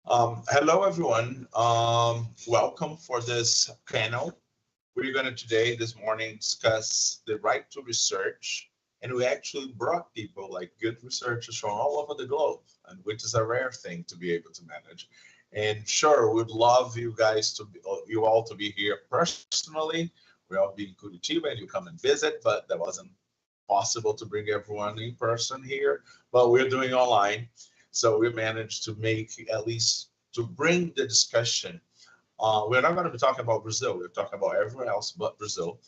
Hello, everyone. Welcome for this panel. We're going to this morning, discuss the right to research. And we actually brought people like good researchers from all over the globe, and which is a rare thing to be able to manage. And sure, we'd love you guys you all to be here personally. We all be in Curitiba and you come and visit, but that wasn't possible to bring everyone in person here, but we're doing online. So we managed to make at least to bring the discussion. We're not going to be talking about Brazil. We're talking about everywhere else but Brazil.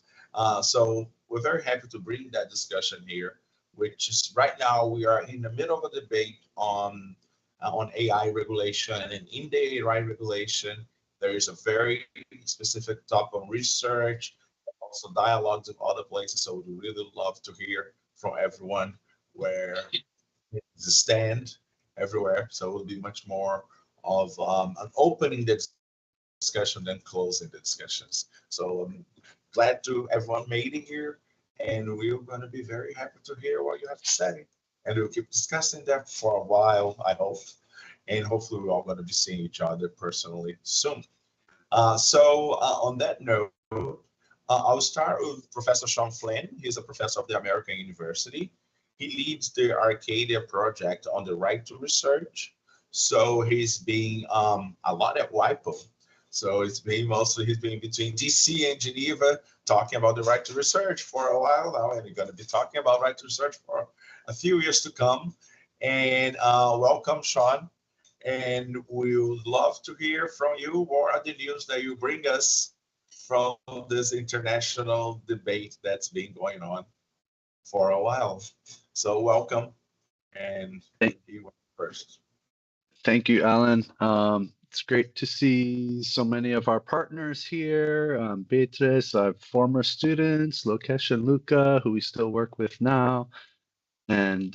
So we're very happy to bring that discussion here, which is right now we are in the middle of a debate on AI regulation, and in the AI regulation, there is a very specific topic on research, also dialogues with other places. So we'd really love to hear from everyone where the stand everywhere. So it will be much more of an opening the discussion than closing the discussions. So I'm glad to everyone made it here, and we're going to be very happy to hear what you have to say. And we'll keep discussing that for a while, I hope. And hopefully we're all going to be seeing each other personally soon. On that note, I'll start with Professor Sean Flynn. He's a professor of the American University. He leads the Arcadia project on the right to research. So he's been a lot at WIPO. So he's been between DC and Geneva talking about the right to research for a while now, and he's going to be talking about right to research for a few years to come. And welcome, Sean. And we would love to hear from you. What are the news that you bring us from this international debate that's been going on for a while? So welcome, and you went first. Thank you, Alan. It's great to see so many of our partners here. Beatrice, our former students, Lokesh and Luca, who we still work with now, and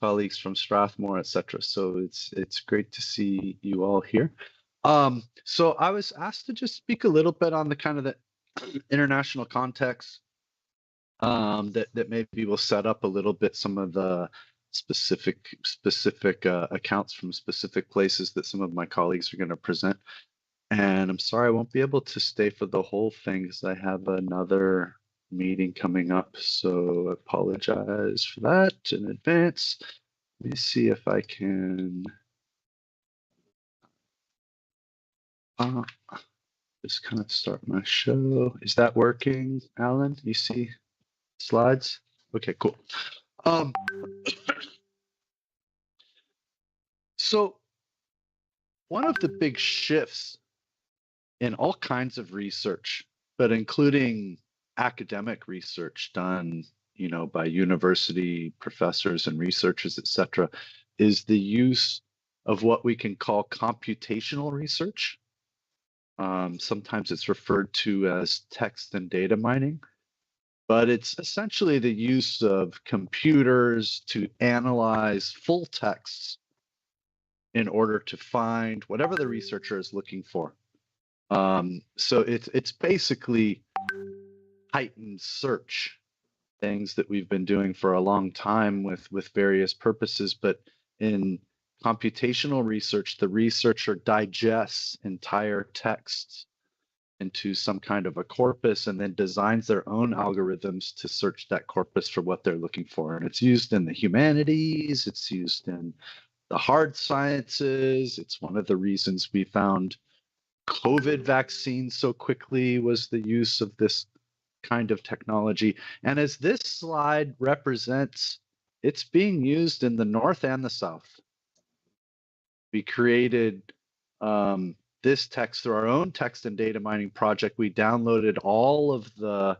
colleagues from Strathmore, etc. So it's great to see you all here. So I was asked to just speak a little bit on the kind of the international context that maybe will set up a little bit some of the specific accounts from specific places that some of my colleagues are going to present. And I'm sorry I won't be able to stay for the whole thing because I have another meeting coming up. So I apologize for that in advance. Let me see if I can just kind of start my show. Is that working, Alan? You see slides? Okay, cool. So one of the big shifts in all kinds of research, but including academic research done, by university professors and researchers, etc., is the use of what we can call computational research. Sometimes it's referred to as text and data mining, but it's essentially the use of computers to analyze full texts in order to find whatever the researcher is looking for. So it's basically heightened search, things that we've been doing for a long time with various purposes. But in computational research, the researcher digests entire texts into some kind of a corpus and then designs their own algorithms to search that corpus for what they're looking for. And it's used in the humanities, it's used in the hard sciences. It's one of the reasons we found COVID vaccines so quickly was the use of this kind of technology. And as this slide represents, it's being used in the North and the South. We created this text through our own text and data mining project. We downloaded all of the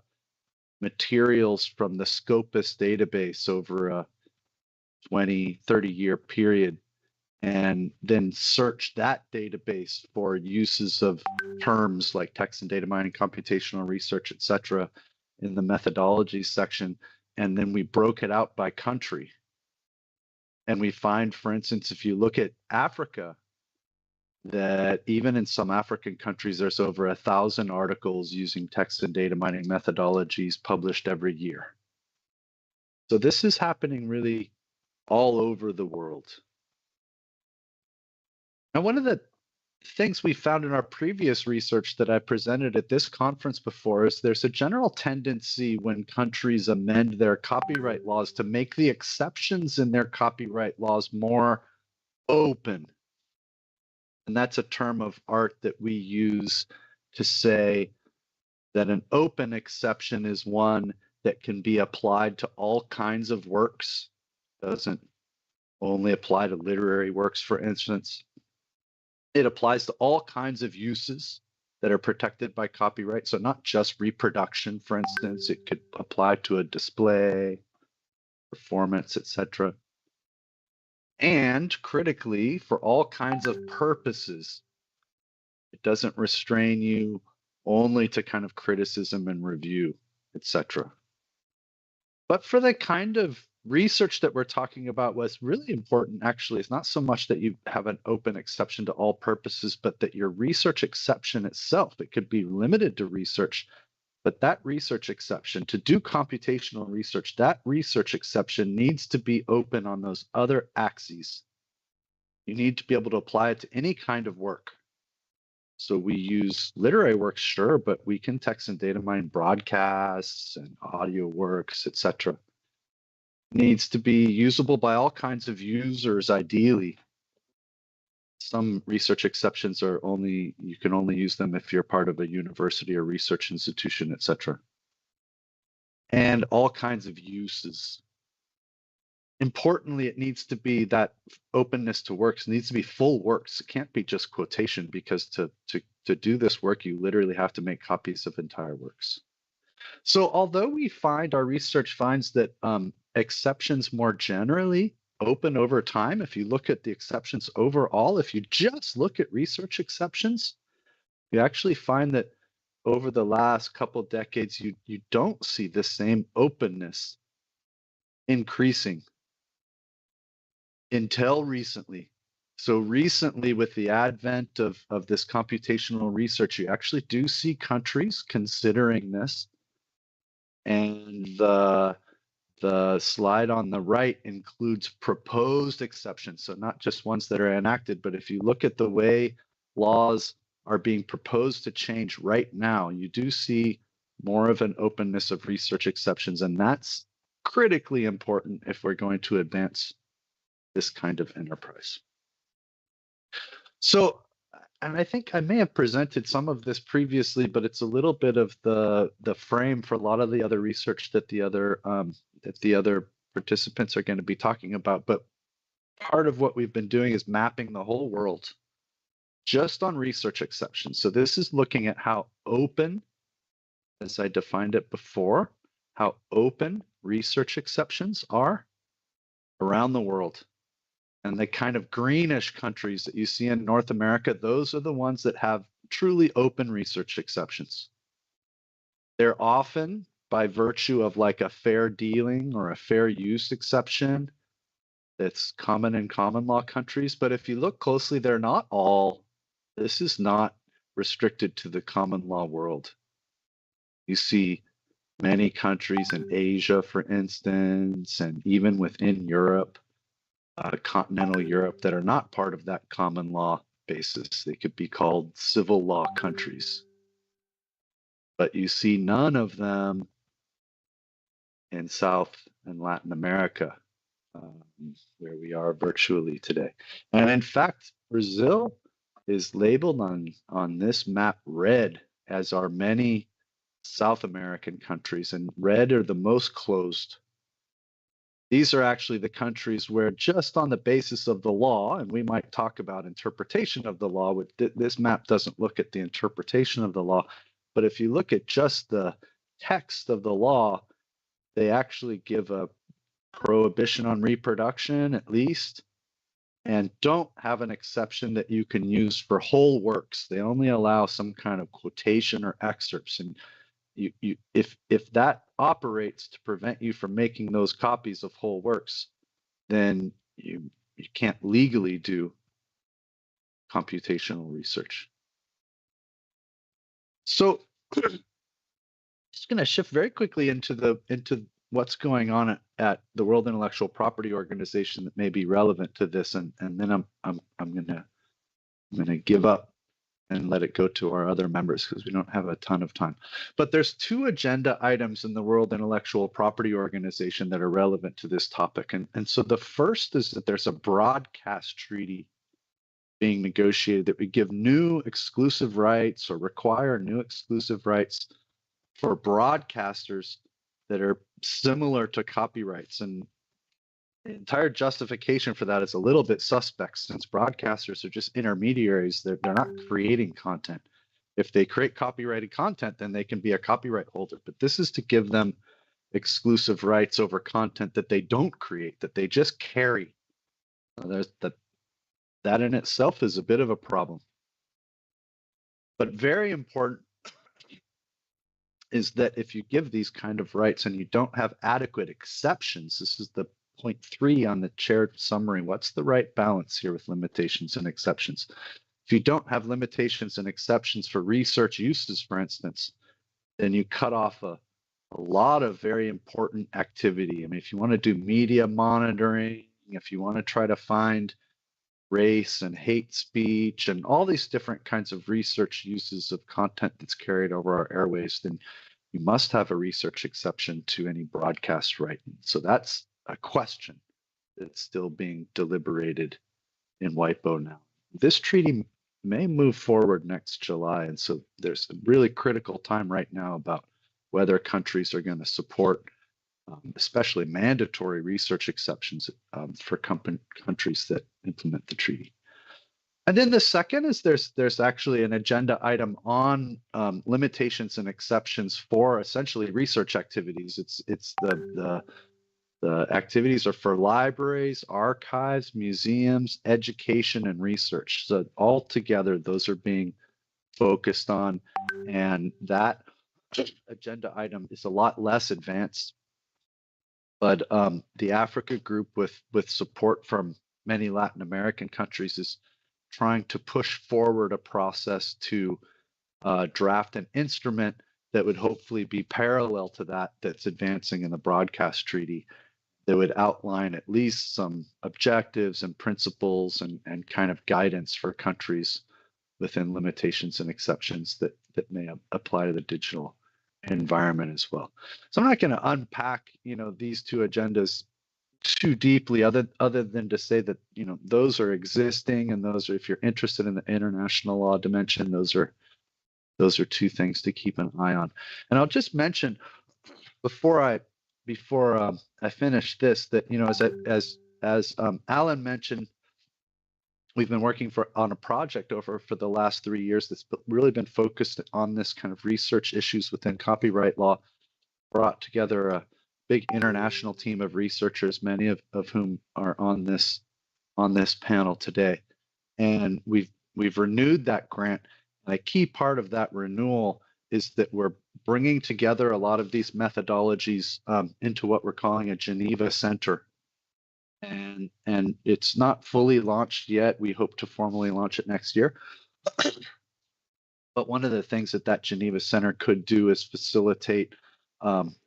materials from the Scopus database over a 20, 30-year period, and then searched that database for uses of terms like text and data mining, computational research, etc., in the methodology section. And then we broke it out by country. And we find, for instance, if you look at Africa, that even in some African countries, there's over 1,000 articles using text and data mining methodologies published every year. So this is happening really all over the world. Now, one of the things we found in our previous research that I presented at this conference before is there's a general tendency when countries amend their copyright laws to make the exceptions in their copyright laws more open. And that's a term of art that we use to say that an open exception is one that can be applied to all kinds of works. Doesn't only apply to literary works, for instance. It applies to all kinds of uses that are protected by copyright. So not just reproduction, for instance, it could apply to a display, performance, etc. And critically, for all kinds of purposes. It doesn't restrain you only to kind of criticism and review, etc. But for the kind of research that we're talking about, what's really important actually is not so much that you have an open exception to all purposes, but that your research exception itself, it could be limited to research, but that research exception, to do computational research, that research exception needs to be open on those other axes. You need to be able to apply it to any kind of work. So we use literary works, sure, but we can text and data mine broadcasts and audio works, etc. Needs to be usable by all kinds of users, ideally. Some research exceptions are you can only use them if you're part of a university or research institution, etc. And all kinds of uses. Importantly, it needs to be that openness to works. It needs to be full works. It can't be just quotation, because to do this work, you literally have to make copies of entire works. So although our research finds that exceptions more generally open over time, if you look at the exceptions overall, if you just look at research exceptions, you actually find that over the last couple decades, you don't see the same openness increasing until recently. So recently, with the advent of this computational research, you actually do see countries considering this. And the slide on the right includes proposed exceptions. So not just ones that are enacted, but if you look at the way laws are being proposed to change right now, you do see more of an openness of research exceptions. And that's critically important if we're going to advance this kind of enterprise. So, and I think I may have presented some of this previously, but it's a little bit of the frame for a lot of the other research that the other participants are going to be talking about. But part of what we've been doing is mapping the whole world just on research exceptions. So this is looking at how open, as I defined it before, how open research exceptions are around the world. And the kind of greenish countries that you see in North America, those are the ones that have truly open research exceptions. They're often by virtue of like a fair dealing or a fair use exception that's common in common law countries. But if you look closely, they're not all. This is not restricted to the common law world. You see many countries in Asia, for instance, and even within Europe, continental Europe, that are not part of that common law basis. They could be called civil law countries. But you see none of them in South and Latin America, where we are virtually today. And in fact, Brazil is labeled on this map red, as are many South American countries, and red are the most closed. These are actually the countries where, just on the basis of the law, and we might talk about interpretation of the law, this map doesn't look at the interpretation of the law, but if you look at just the text of the law, they actually give a prohibition on reproduction, at least, and don't have an exception that you can use for whole works. They only allow some kind of quotation or excerpts, and if that operates to prevent you from making those copies of whole works, then you can't legally do computational research. So just going to shift very quickly into what's going on at the World Intellectual Property Organization that may be relevant to this, and then I'm going to I'm going to give up and let it go to our other members because we don't have a ton of time. But there's 2 agenda items in the World Intellectual Property Organization that are relevant to this topic. And so the first is that there's a broadcast treaty being negotiated that would give new exclusive rights or require new exclusive rights for broadcasters that are similar to copyrights. And the entire justification for that is a little bit suspect, since broadcasters are just intermediaries. They're not creating content. If they create copyrighted content, then they can be a copyright holder. But this is to give them exclusive rights over content that they don't create, that they just carry. That in itself is a bit of a problem. But very important is that if you give these kind of rights and you don't have adequate exceptions, this is the point 3 on the shared summary. What's the right balance here with limitations and exceptions? If you don't have limitations and exceptions for research uses, for instance, then you cut off a lot of very important activity. I mean, if you want to do media monitoring, if you want to try to find race and hate speech and all these different kinds of research uses of content that's carried over our airways, then you must have a research exception to any broadcast right. So that's a question that's still being deliberated in WIPO now. This treaty may move forward next July, and so there's a really critical time right now about whether countries are going to support especially mandatory research exceptions for countries that implement the treaty. And then the second is there's actually an agenda item on limitations and exceptions for essentially research activities. It's the activities are for libraries, archives, museums, education, and research. So all together, those are being focused on, and that agenda item is a lot less advanced. But the Africa group, with support from many Latin American countries, is trying to push forward a process to draft an instrument that would hopefully be parallel to that's advancing in the broadcast treaty, that would outline at least some objectives and principles and kind of guidance for countries within limitations and exceptions that may apply to the digital environment as well. So I'm not going to unpack, these 2 agendas too deeply, other than to say that, those are existing, and those are, if you're interested in the international law dimension, those are 2 things to keep an eye on. And I'll just mention before I finish this that, as Alan mentioned, we've been working on a project for the last 3 years that's really been focused on this kind of research issues within copyright law, brought together a big international team of researchers, many of whom are on this panel today. And we've renewed that grant. And a key part of that renewal is that we're bringing together a lot of these methodologies into what we're calling a Geneva Center. And it's not fully launched yet. We hope to formally launch it next year. But one of the things that Geneva Center could do is facilitate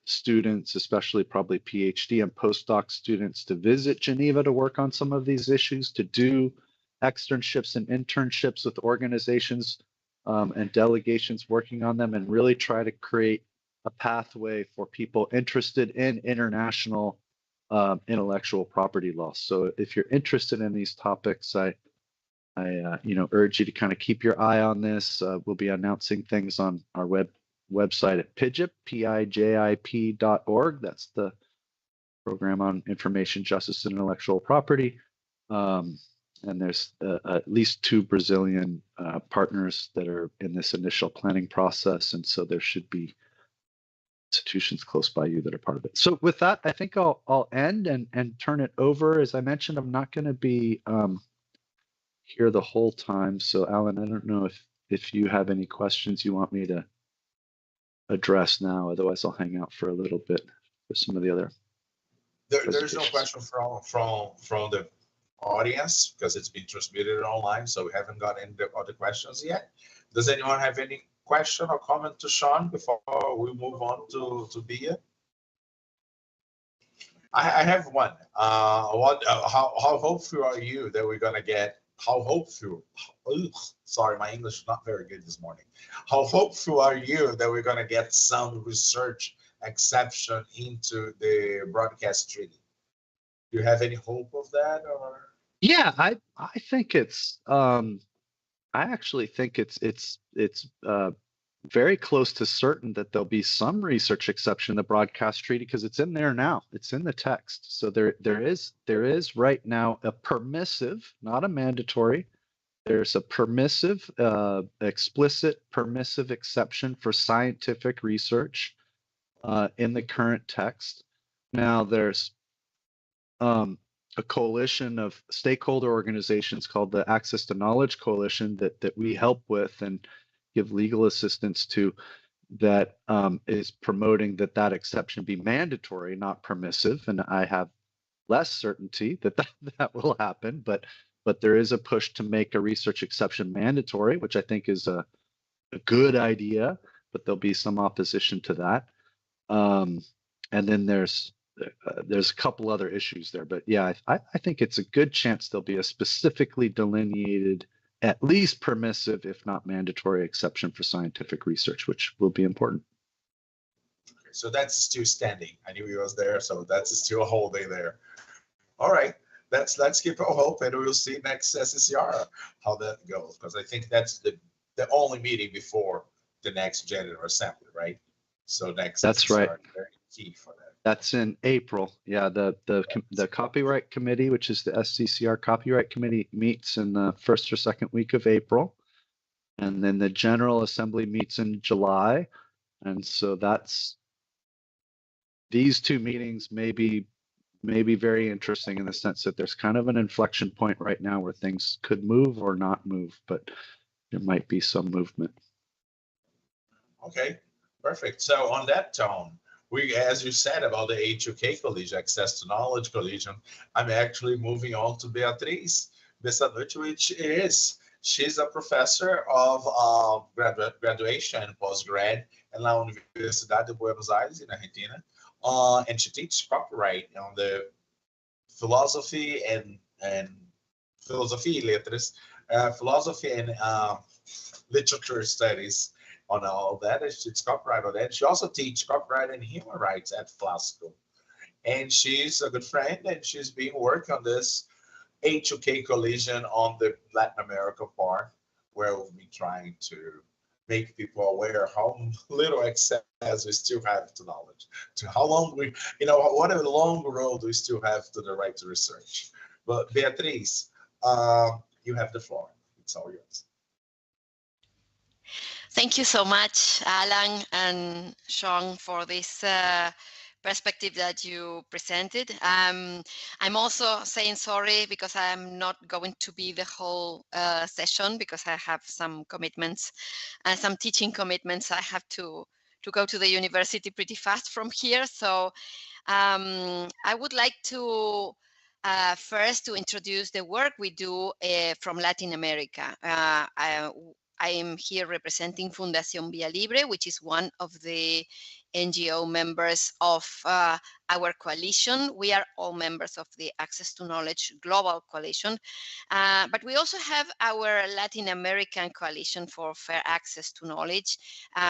students, especially probably PhD and postdoc students, to visit Geneva to work on some of these issues, to do externships and internships with organizations and delegations working on them, and really try to create a pathway for people interested in international intellectual property law. So if you're interested in these topics, I urge you to kind of keep your eye on this. We'll be announcing things on our website at PIJIP, PIJIP.org. That's the Program on Information Justice and Intellectual Property. And there's at least 2 Brazilian partners that are in this initial planning process. And so there should be institutions close by you that are part of it. So with that, I think I'll end and turn it over. As I mentioned, I'm not going to be here the whole time. So Alan, I don't know if you have any questions you want me to address now. Otherwise, I'll hang out for a little bit for some of the other. There's no question from the audience because it's been transmitted online, so we haven't got any other questions yet. Does anyone have any question or comment to Sean before we move on to Bia? I have one. How hopeful are you that we're going to get how hopeful, sorry, my English is not very good this morning. How hopeful are you that we're going to get some research exception into the broadcast treaty? Do you have any hope of that, or? Yeah, I think it's I actually think it's very close to certain that there'll be some research exception in the broadcast treaty, because it's in there now. It's in the text. So there is right now a permissive, not a mandatory. There's a permissive, explicit permissive exception for scientific research in the current text. Now there's a coalition of stakeholder organizations called the Access to Knowledge Coalition that we help with and give legal assistance to, that is promoting that exception be mandatory, not permissive. And I have less certainty that will happen, but there is a push to make a research exception mandatory, which I think is a good idea, but there'll be some opposition to that. And then there's a couple other issues there, but yeah, I think it's a good chance there'll be a specifically delineated, at least permissive, if not mandatory, exception for scientific research, which will be important. Okay, so that's still standing. I knew he was there, so that's still holding there. All right, let's keep our hope, and we'll see next SCCR how that goes, because I think that's the only meeting before the next General Assembly, right? So next that's SCCR, right. Very key for that. That's in April. Yeah, the Copyright Committee, which is the SCCR Copyright Committee, meets in the first or second week of April, and then the General Assembly meets in July. And so these two meetings may be very interesting in the sense that there's kind of an inflection point right now where things could move or not move, but there might be some movement. Okay, perfect. So on that tone, we, as you said about the A2K Collision, Access to Knowledge Collision, I'm actually moving on to Beatriz Mesa 8.3, which she's a professor of graduation and postgrad in La Universidad de Buenos Aires in Argentina. And she teaches copyright on the philosophy and philosophy letras, philosophy and literature studies on all that. It's copyright on that. She also teaches copyright and human rights at Flasco. And she's a good friend, and she's been working on this A2K collision on the Latin America part, where we'll be trying to make people aware how little access we still have to knowledge, to how long what a long road we still have to the right to research. But Beatriz, you have the floor. It's all yours. Thank you so much, Alan and Sean, for this perspective that you presented. I'm also saying sorry because I'm not going to be the whole session, because I have some commitments, some teaching commitments. I have to go to the university pretty fast from here. So I would like to first to introduce the work we do from Latin America. I am here representing Fundación Vía Libre, which is one of the NGO members of our coalition. We are all members of the Access to Knowledge Global Coalition, but we also have our Latin American Coalition for Fair Access to Knowledge,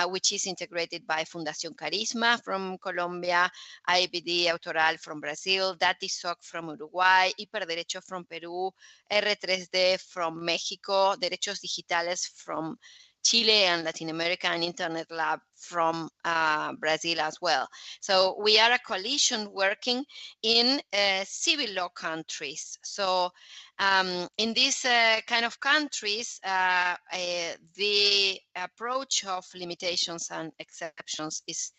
which is integrated by Fundación Carisma from Colombia, IBD Autoral from Brazil, DatiSoc from Uruguay, Hiperderecho from Peru, R3D from Mexico, Derechos Digitales from Chile and Latin America, and Internet Lab from Brazil as well. So we are a coalition working in civil law countries. So in these kind of countries, the approach of limitations and exceptions is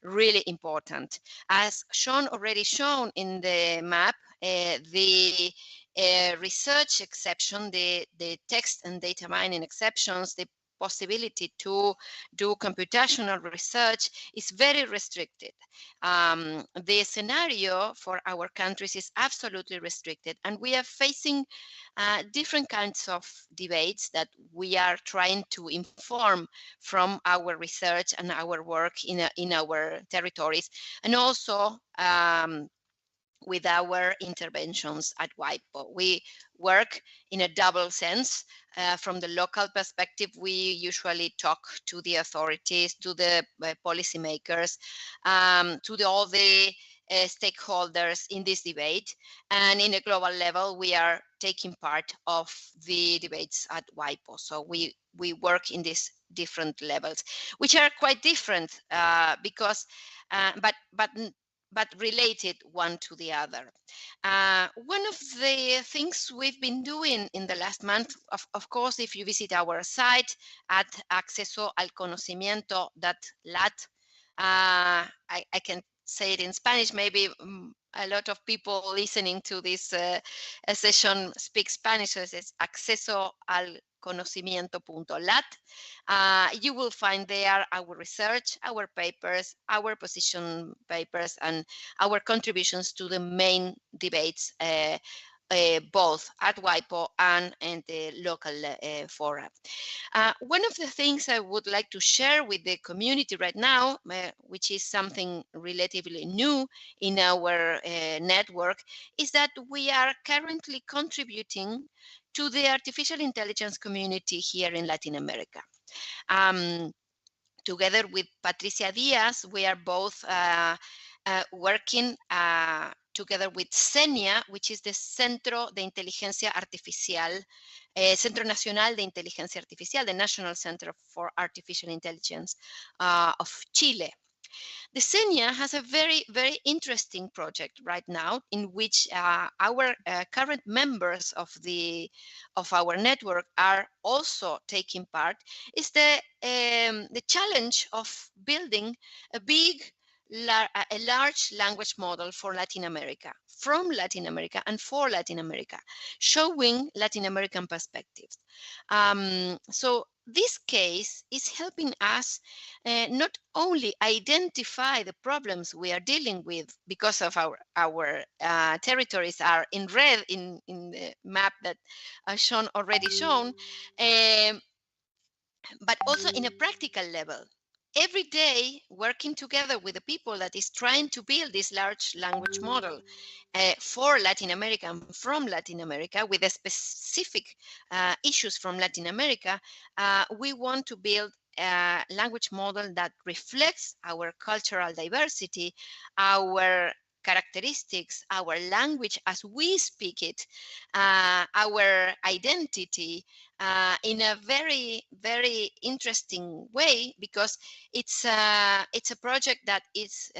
really important. As already shown in the map, the research exception, the text and data mining exceptions, the possibility to do computational research is very restricted. The scenario for our countries is absolutely restricted, and we are facing different kinds of debates that we are trying to inform from our research and our work in our territories, and also with our interventions at WIPO. We work in a double sense. From the local perspective, we usually talk to the authorities, to the policymakers, to all the stakeholders in this debate. And in a global level, we are taking part of the debates at WIPO. So we work in these different levels, which are quite different because, but related one to the other. One of the things we've been doing in the last month, of course, if you visit our site at accesoalconocimiento.lat, I can say it in Spanish, maybe a lot of people listening to this session speak Spanish, so it's accesoalconocimiento.lat. You will find there our research, our papers, our position papers, and our contributions to the main debates, both at WIPO and in the local fora. One of the things I would like to share with the community right now, which is something relatively new in our network, is that we are currently contributing to the artificial intelligence community here in Latin America. Together with Patricia Diaz, we are both working together with CENIA, which is the Centro de Inteligencia Artificial, Centro Nacional de Inteligencia Artificial, the National Center for Artificial Intelligence of Chile. The CENIA has a very, very interesting project right now in which our current members of our network are also taking part. Is the challenge of building a large language model for Latin America, from Latin America and for Latin America, showing Latin American perspectives. So this case is helping us not only identify the problems we are dealing with because of our territories are in red in the map that Sean already shown, but also in a practical level. Every day, working together with the people that is trying to build this large language model for Latin America and from Latin America with the specific issues from Latin America, we want to build a language model that reflects our cultural diversity, our characteristics, our language as we speak it, our identity, in a very, very interesting way, because it's a project that is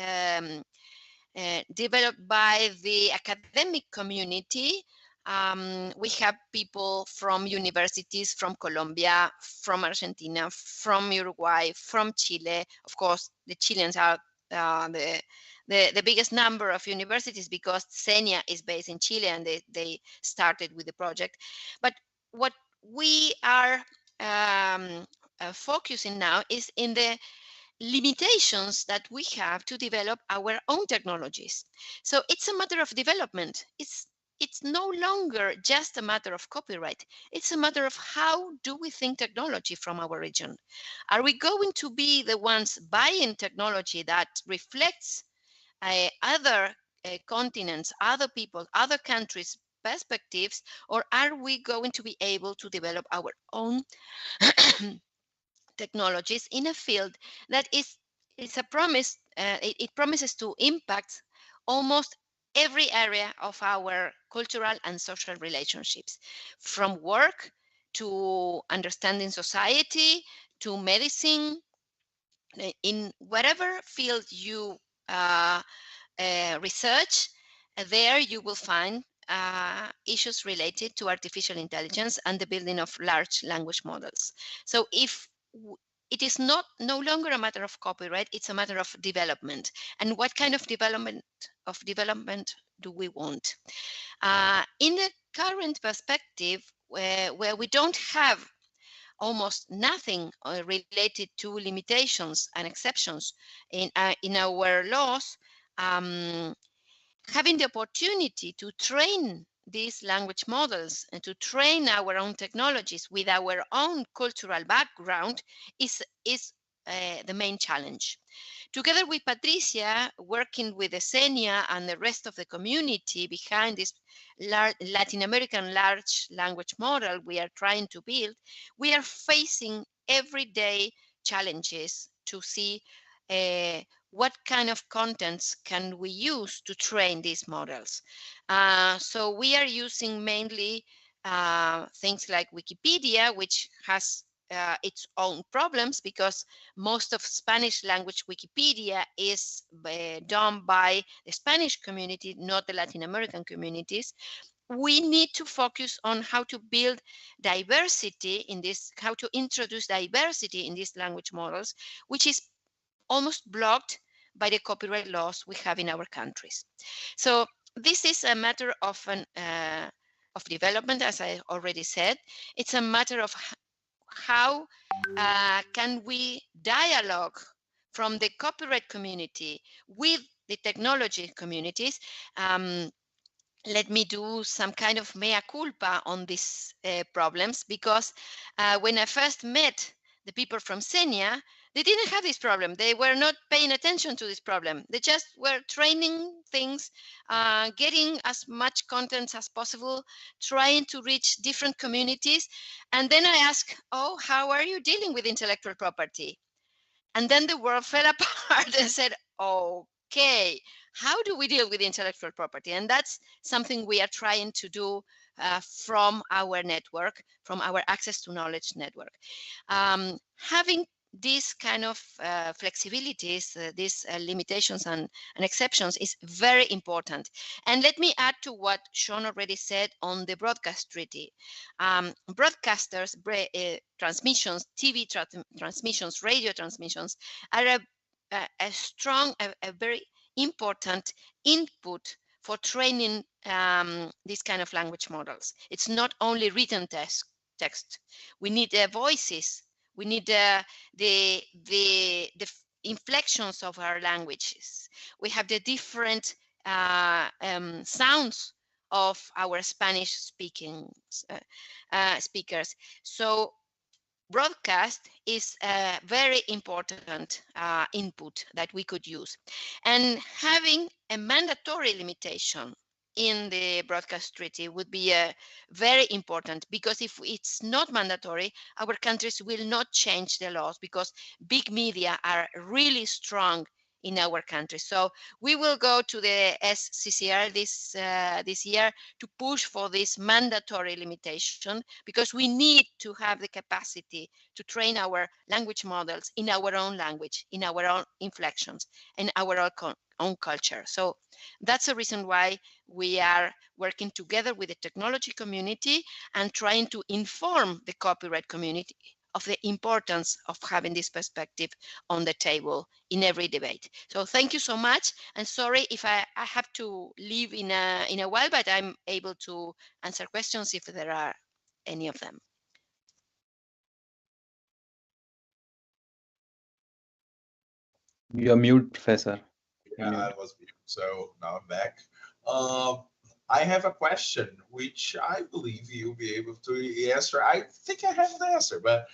developed by the academic community. We have people from universities, from Colombia, from Argentina, from Uruguay, from Chile. Of course, the Chileans are the biggest number of universities because CENIA is based in Chile and they started with the project. But what we are focusing now is in the limitations that we have to develop our own technologies. So it's a matter of development. It's no longer just a matter of copyright. It's a matter of how do we think technology from our region? Are we going to be the ones buying technology that reflects other continents, other people, other countries' perspectives, or are we going to be able to develop our own technologies in a field that is a promise? It promises to impact almost every area of our cultural and social relationships, from work to understanding society to medicine. In whatever field you research, there you will find issues related to artificial intelligence and the building of large language models. So if it is no longer a matter of copyright, it's a matter of development. And what kind of development do we want? In the current perspective, where we don't have almost nothing related to limitations and exceptions in our laws, having the opportunity to train these language models and to train our own technologies with our own cultural background is the main challenge. Together with Patricia, working with Esenia and the rest of the community behind this Latin American large language model we are trying to build, we are facing everyday challenges to see what kind of contents can we use to train these models. So we are using mainly things like Wikipedia, which has its own problems because most of Spanish language Wikipedia is done by the Spanish community, not the Latin American communities. We need to focus on how to build diversity in this, how to introduce diversity in these language models, which is almost blocked by the copyright laws we have in our countries. So this is a matter of development, as I already said. It's a matter of how can we dialogue from the copyright community with the technology communities. Let me do some kind of mea culpa on these problems, because when I first met the people from Senia, they didn't have this problem. They were not paying attention to this problem. They just were training things, getting as much content as possible, trying to reach different communities. And then I asked, oh, how are you dealing with intellectual property? And then the world fell apart and said, okay, how do we deal with intellectual property? And that's something we are trying to do from our network, from our Access to Knowledge network. Having these kind of flexibilities, these limitations and exceptions is very important. And let me add to what Sean already said on the broadcast treaty. Broadcasters, transmissions, TV transmissions, radio transmissions are a strong, a very important input for training these kind of language models. It's not only written text. We need voices. We need the inflections of our languages. We have the different sounds of our Spanish speakers. So broadcast is a very important input that we could use. And having a mandatory limitation in the broadcast treaty would be very important, because if it's not mandatory, our countries will not change the laws, because big media are really strong in our country. So we will go to the SCCR this year to push for this mandatory limitation, because we need to have the capacity to train our language models in our own language, in our own inflections, in our own culture. So that's the reason why we are working together with the technology community and trying to inform the copyright community of the importance of having this perspective on the table in every debate. So thank you so much. And sorry if I have to leave in a while, but I'm able to answer questions if there are any of them. You're mute, Professor. Yeah, I was mute, so now I'm back. I have a question which I believe you'll be able to answer. I think I have the answer, but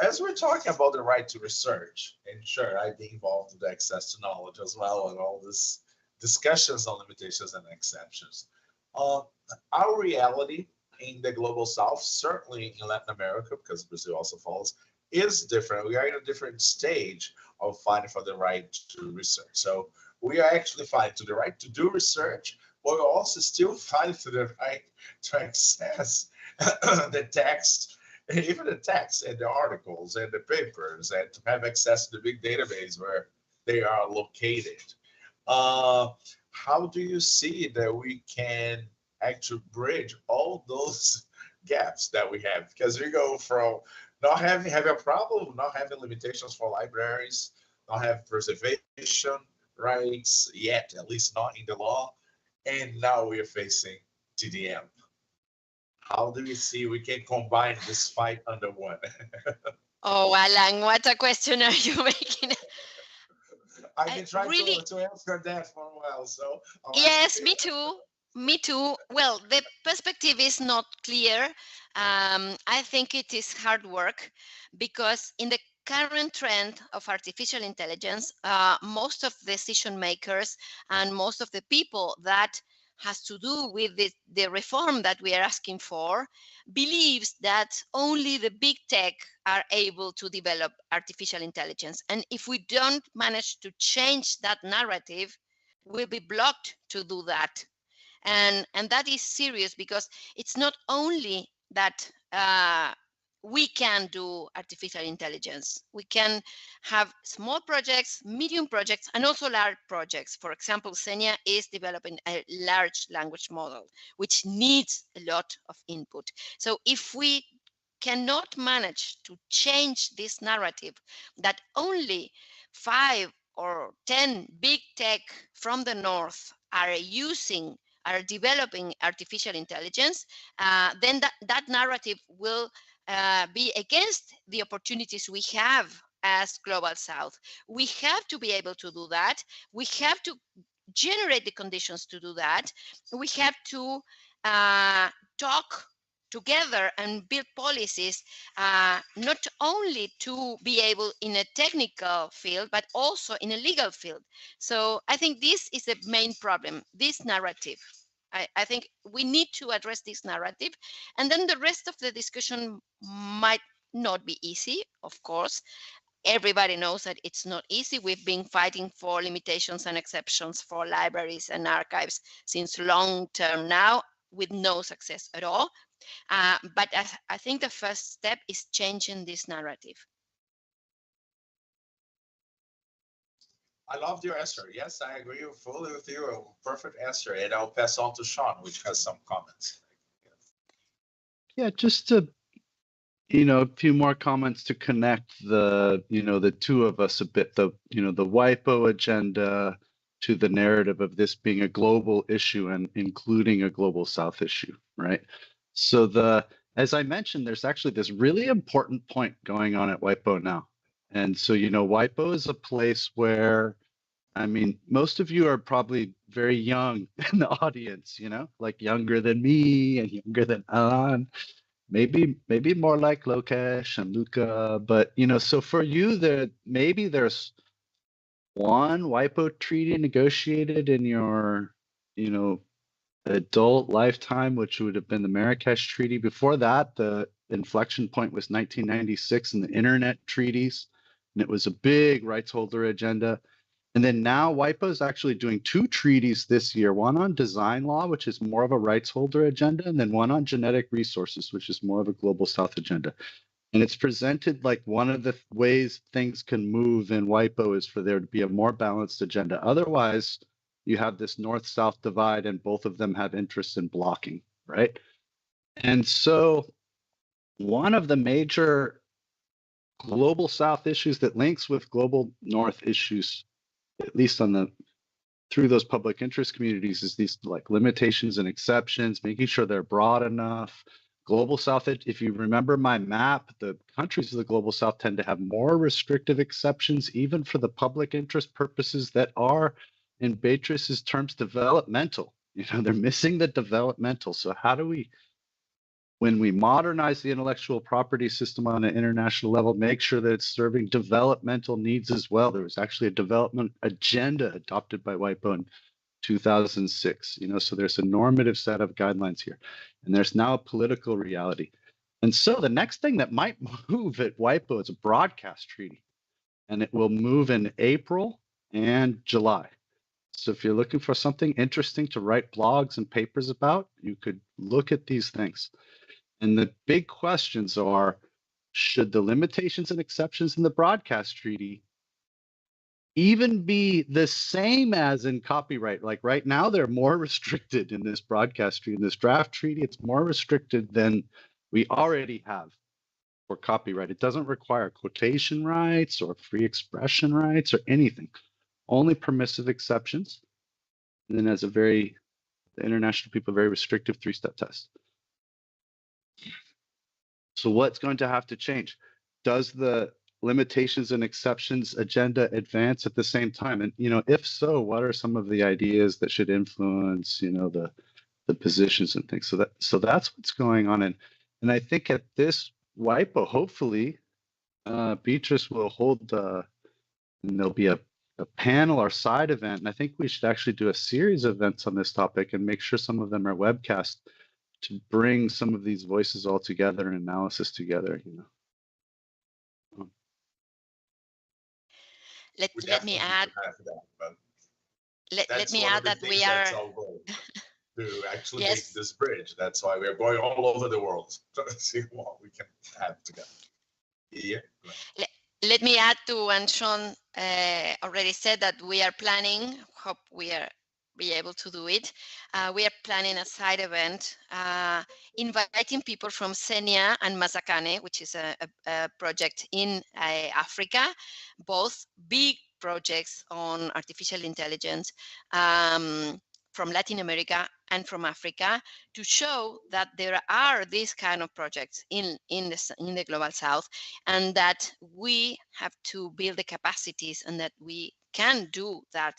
as we're talking about the right to research, and sure, I've been involved with access to knowledge as well, and all this discussions on limitations and exceptions. Our reality in the global south, certainly in Latin America, because Brazil also follows, is different. We are in a different stage of fighting for the right to research. So we are actually fighting to the right to do research, but we're also still fighting to the right to access the text, even the text and the articles and the papers, and to have access to the big database where they are located. How do you see that we can actually bridge all those gaps that we have? Because we go from not having a problem, not having limitations for libraries, not have preservation rights yet, at least not in the law, and now we are facing TDM. How do we see we can combine this fight under one? Oh, Alan, what a question are you making? I've been trying really to answer that for a while, so yes, me too. Me too. Well, the perspective is not clear. I think it is hard work, because in the current trend of artificial intelligence, most of the decision makers and most of the people that has to do with the reform that we are asking for believes that only the big tech are able to develop artificial intelligence. And if we don't manage to change that narrative, we'll be blocked to do that. And that is serious, because it's not only that we can do artificial intelligence. We can have small projects, medium projects, and also large projects. For example, Senia is developing a large language model, which needs a lot of input. So if we cannot manage to change this narrative that only 5 or 10 big tech from the north are developing artificial intelligence, then that narrative will be against the opportunities we have as Global South. We have to be able to do that. We have to generate the conditions to do that. We have to talk together and build policies, not only to be able in a technical field, but also in a legal field. So I think this is the main problem, this narrative. I think we need to address this narrative, and then the rest of the discussion might not be easy, of course. Everybody knows that it's not easy. We've been fighting for limitations and exceptions for libraries and archives since long term now, with no success at all. But I think the first step is changing this narrative. I loved your answer. Yes, I agree fully with you. A perfect answer. And I'll pass on to Sean, which has some comments. Yeah, just to, a few more comments to connect the two of us a bit, the WIPO agenda to the narrative of this being a global issue and including a Global South issue, right? So as I mentioned, there's actually this really important point going on at WIPO now. And so, WIPO is a place where, most of you are probably very young in the audience, like younger than me and younger than Alan, maybe more like Lokesh and Luca. But, so for you, there's one WIPO treaty negotiated in your, adult lifetime, which would have been the Marrakesh Treaty. Before that, the inflection point was 1996 and the Internet treaties. And it was a big rights holder agenda. And then now WIPO is actually doing 2 treaties this year, one on design law, which is more of a rights holder agenda, and then one on genetic resources, which is more of a Global South agenda. And it's presented like one of the ways things can move in WIPO is for there to be a more balanced agenda. Otherwise, you have this north-south divide and both of them have interests in blocking, right? And so one of the major Global South issues that links with Global North issues, at least through those public interest communities, is these like limitations and exceptions, making sure they're broad enough. Global South, if you remember my map, the countries of the Global South tend to have more restrictive exceptions, even for the public interest purposes that are, in Beatrice's terms, developmental. They're missing the developmental. So how do we, when we modernize the intellectual property system on an international level, make sure that it's serving developmental needs as well? There was actually a development agenda adopted by WIPO in 2006, so there's a normative set of guidelines here, and there's now a political reality. And so the next thing that might move at WIPO is a broadcast treaty, and it will move in April and July. So if you're looking for something interesting to write blogs and papers about, you could look at these things. And the big questions are, should the limitations and exceptions in the broadcast treaty even be the same as in copyright? Like right now, they're more restricted in this broadcast treaty. In this draft treaty, it's more restricted than we already have for copyright. It doesn't require quotation rights or free expression rights or anything, only permissive exceptions. And then as the international people, very restrictive 3-step test. So what's going to have to change? Does the limitations and exceptions agenda advance at the same time? And, if so, what are some of the ideas that should influence, the positions and things? So that's what's going on. And I think at this WIPO, hopefully, Beatrice will hold and there'll be a panel or side event, and I think we should actually do a series of events on this topic and make sure some of them are webcast to bring some of these voices all together and analysis together, you know. Let me add. Let me add that we are to actually yes. make this bridge. That's why we're going all over the world to see what we can have together. Yeah. Let me add to what Sean already said, that we are planning, hope we are be able to do it. We are planning a side event, inviting people from Senia and Mazakane, which is a project in Africa, both big projects on artificial intelligence from Latin America and from Africa, to show that there are these kind of projects in the global south, and that we have to build the capacities and that we can do that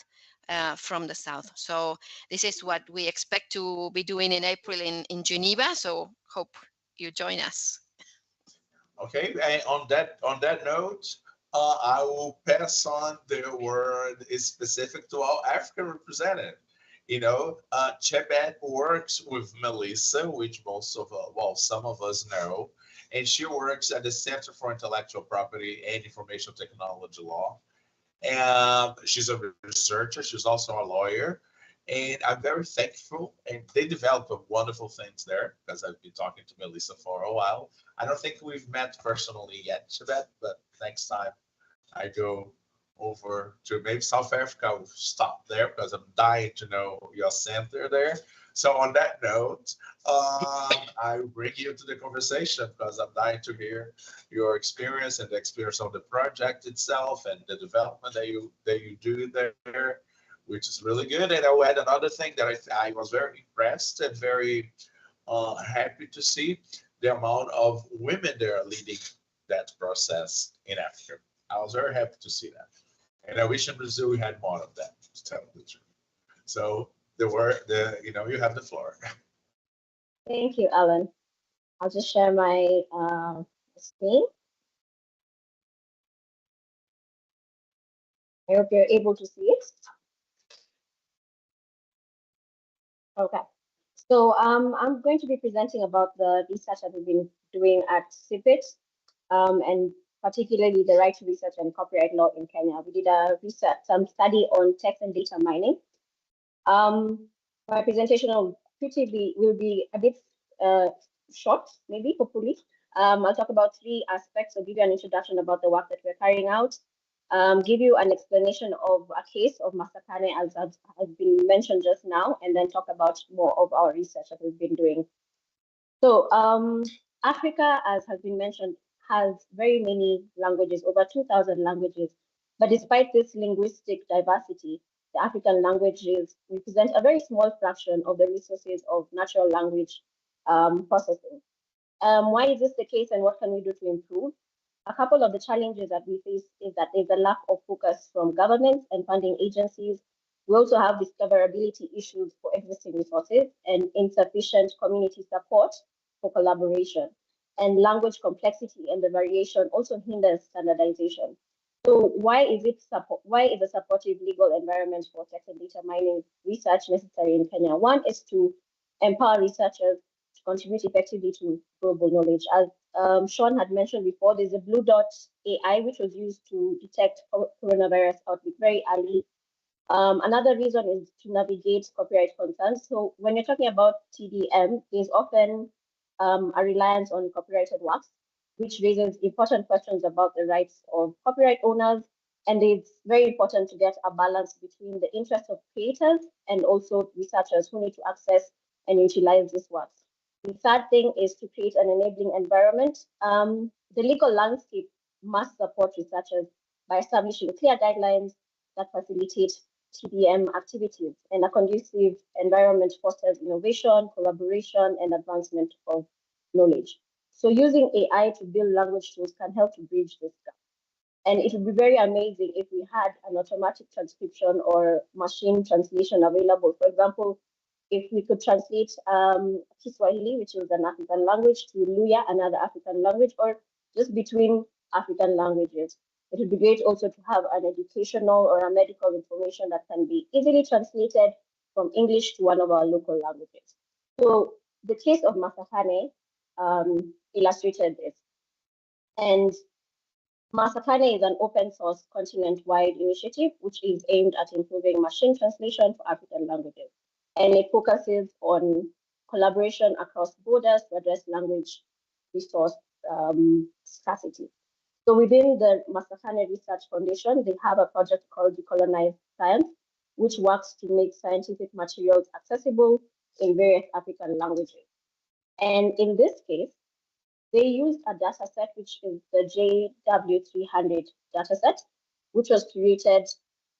from the south. So this is what we expect to be doing in April in Geneva. So hope you join us. Okay, and on that note, I will pass on the word is specific to our African representative. You know, Chebet works with Melissa, which some of us know, and she works at the Center for Intellectual Property and Information Technology Law. And she's a researcher. She's also a lawyer. And I'm very thankful. And they developed wonderful things there, because I've been talking to Melissa for a while. I don't think we've met personally yet, Chebet, but next time I go over to maybe South Africa, we'll stop there, because I'm dying to know your center there. So on that note, I bring you to the conversation, because I'm dying to hear your experience and the experience of the project itself and the development that you do there, which is really good. And I'll add another thing that I was very impressed and very happy to see the amount of women there leading that process in Africa. I was very happy to see that. And I wish in Brazil we had more of that, to tell the truth. So you have the floor. Thank you, Alan. I'll just share my screen. I hope you're able to see it. Okay. So I'm going to be presenting about the research that we've been doing at CIPIT, and particularly the right to research and copyright law in Kenya. We did some study on text and data mining. My presentation will be a bit short, maybe, hopefully. I'll talk about three aspects. So give you an introduction about the work that we're carrying out, give you an explanation of a case of Mazakane as has been mentioned just now, and then talk about more of our research that we've been doing. So Africa, as has been mentioned, has very many languages, over 2,000 languages. But despite this linguistic diversity, the African languages represent a very small fraction of the resources of natural language processing. Why is this the case, and what can we do to improve? A couple of the challenges that we face is that there's a lack of focus from governments and funding agencies. We also have discoverability issues for existing resources and insufficient community support for collaboration. And language complexity and the variation also hinders standardization. So why is a supportive legal environment for text and data mining research necessary in Kenya? One is to empower researchers to contribute effectively to global knowledge. As Sean had mentioned before, there's a Blue Dot AI, which was used to detect coronavirus outbreak very early. Another reason is to navigate copyright concerns. So when you're talking about TDM, there's often a reliance on copyrighted works, which raises important questions about the rights of copyright owners. And it's very important to get a balance between the interests of creators and also researchers who need to access and utilize these works. The third thing is to create an enabling environment. The legal landscape must support researchers by establishing clear guidelines that facilitate TDM activities, and a conducive environment fosters innovation, collaboration, and advancement of knowledge. So using AI to build language tools can help to bridge this gap. And it would be very amazing if we had an automatic transcription or machine translation available. For example, if we could translate Kiswahili, which is an African language, to Luya, another African language, or just between African languages. It would be great also to have an educational or a medical information that can be easily translated from English to one of our local languages. So the case of Masakane illustrated this. And Masakane is an open source continent-wide initiative which is aimed at improving machine translation for African languages. And it focuses on collaboration across borders to address language resource scarcity. So within the Masakane Research Foundation, they have a project called Decolonize Science, which works to make scientific materials accessible in various African languages. And in this case, they used a data set, which is the JW300 data set, which was created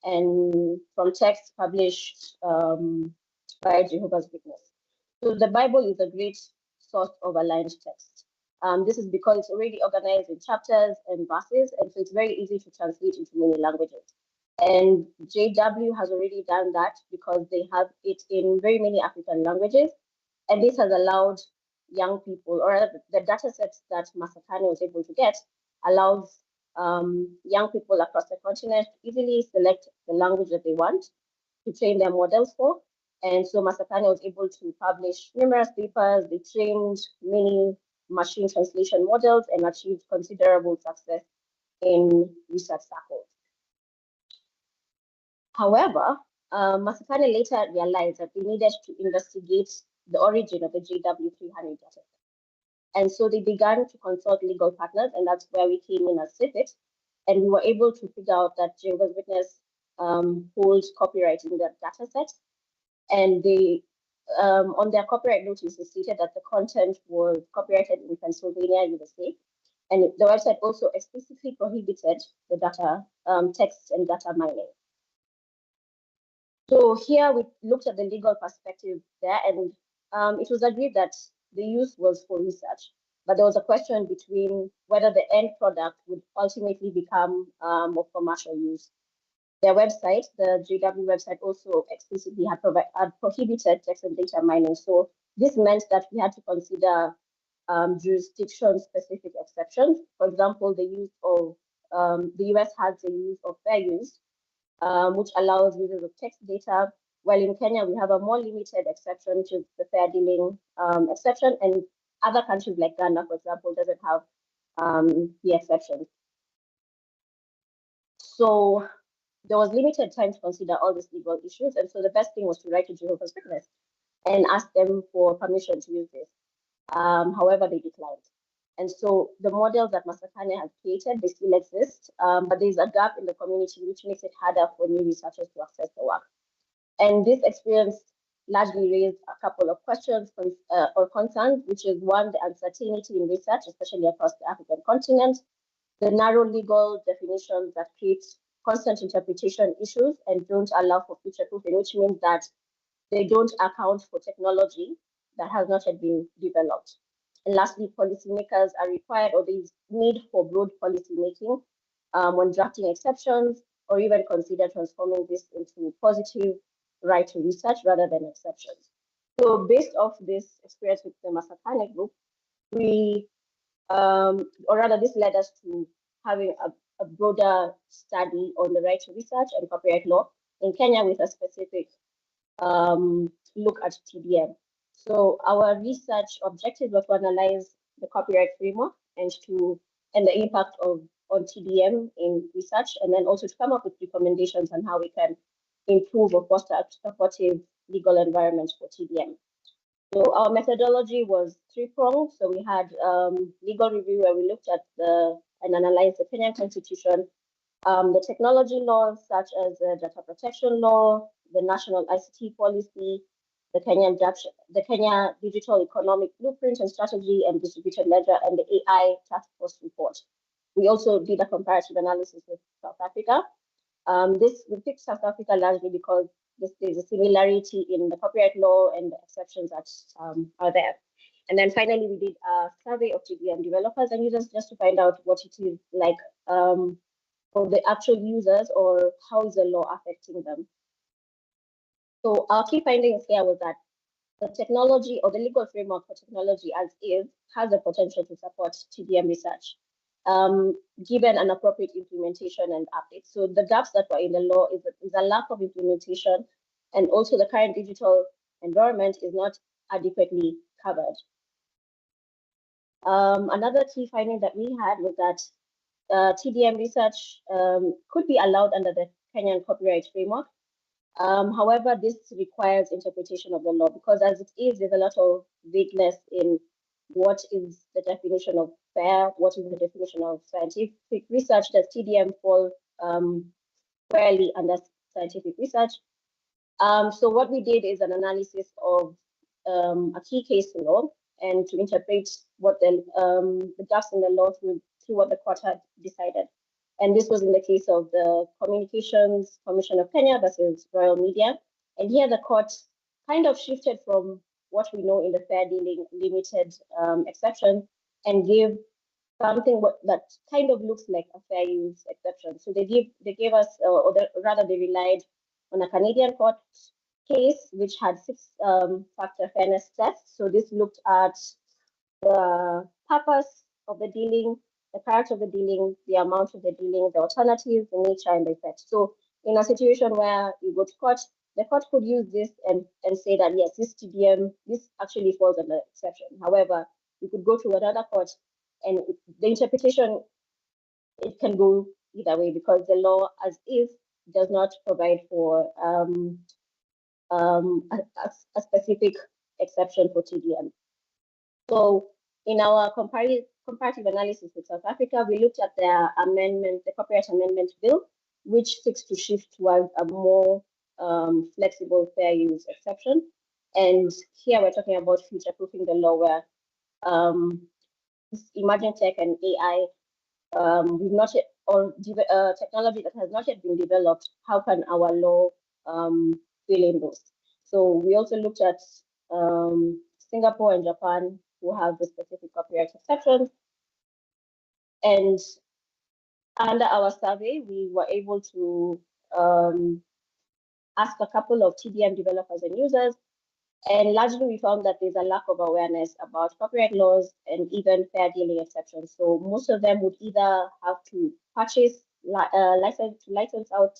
and from texts published by Jehovah's Witness. So the Bible is a great source of aligned text. This is because it's already organized in chapters and verses, and so it's very easy to translate into many languages. And JW has already done that because they have it in very many African languages, and this has allowed young people, or the data sets that Masakane was able to get allows young people across the continent to easily select the language that they want to train their models for. And so Masakane was able to publish numerous papers. They trained many machine translation models and achieved considerable success in research circles. However, Masakane later realized that they needed to investigate the origin of the JW300 data. And so they began to consult legal partners, and that's where we came in as CIFIT. And we were able to figure out that Jehovah's Witness holds copyright in that data set. And they, on their copyright notice, they stated that the content was copyrighted in Pennsylvania, USA. And the website also explicitly prohibited the data, text and data mining. So here we looked at the legal perspective there, and it was agreed that the use was for research, but there was a question between whether the end product would ultimately become of commercial use. Their website, the JW website, also explicitly had prohibited text and data mining. So this meant that we had to consider jurisdiction-specific exceptions. For example, the use of the US has the use of fair use, which allows users of text data, while in Kenya we have a more limited exception, which is the fair dealing exception, and other countries like Ghana, for example, doesn't have the exception. So there was limited time to consider all these legal issues, and so the best thing was to write to Jehovah's Witness and ask them for permission to use this. However, they declined. And so the models that Masakane has created, they still exist, but there's a gap in the community which makes it harder for new researchers to access the work. And this experience largely raised a couple of questions or concerns, which is one, the uncertainty in research, especially across the African continent, the narrow legal definitions that create constant interpretation issues and don't allow for future proofing, which means that they don't account for technology that has not yet been developed. And lastly, policymakers are required, or there is need for broad policy making when drafting exceptions, or even consider transforming this into positive right to research rather than exceptions. So based off this experience with the Masakane group, we, or rather this led us to having a broader study on the right to research and copyright law in Kenya with a specific look at TDM. So our research objective was to analyze the copyright framework and the impact on TDM in research, and then also to come up with recommendations on how we can improve or foster a supportive legal environment for TDM. So our methodology was three-pronged. So we had legal review where we looked at and analyzed the Kenyan Constitution, the technology laws such as the data protection law, the national ICT policy, the Kenya Digital Economic Blueprint and Strategy and Distributed Ledger, and the AI Task Force report. We also did a comparative analysis with South Africa. We picked South Africa largely because there's a similarity in the copyright law and the exceptions that are there. And then finally, we did a survey of TDM developers and users just to find out what it is like for the actual users, or how is the law affecting them. So our key findings here was that the technology, or the legal framework for technology as is, has the potential to support TDM research. given an appropriate implementation and update. So the gaps that were in the law is a lack of implementation, and also the current digital environment is not adequately covered. Another key finding that we had was that TDM research could be allowed under the Kenyan copyright framework. However, this requires interpretation of the law, because as it is, there's a lot of vagueness in what is the definition of fair, what is the definition of scientific research. Does TDM fall fairly under scientific research? So what we did is an analysis of a key case law, and to interpret what the gaps in the law through what the court had decided. And this was in the case of the Communications Commission of Kenya versus Royal Media. And here the court kind of shifted from what we know in the fair dealing limited exception and gave something that kind of looks like a fair use exception. So they gave us, rather they relied on a Canadian court case which had 6-factor fairness tests. So this looked at the purpose of the dealing, the character of the dealing, the amount of the dealing, the alternatives, the nature, and the effect. So in a situation where you go to court, the court could use this and say that, yes, this TDM, this actually falls under exception. However, you could go to another court and the interpretation, it can go either way, because the law as is does not provide for a specific exception for TDM. So in our comparative analysis with South Africa, we looked at the amendment, the Copyright Amendment Bill, which seeks to shift towards a more flexible fair use exception. And here we're talking about future-proofing the law, where emerging tech and AI, we've not yet, or technology that has not yet been developed, how can our law fill in those? So we also looked at Singapore and Japan, who have the specific copyright exceptions. And under our survey, we were able to ask a couple of TDM developers and users, and largely we found that there's a lack of awareness about copyright laws and even fair dealing exceptions. So most of them would either have to purchase license out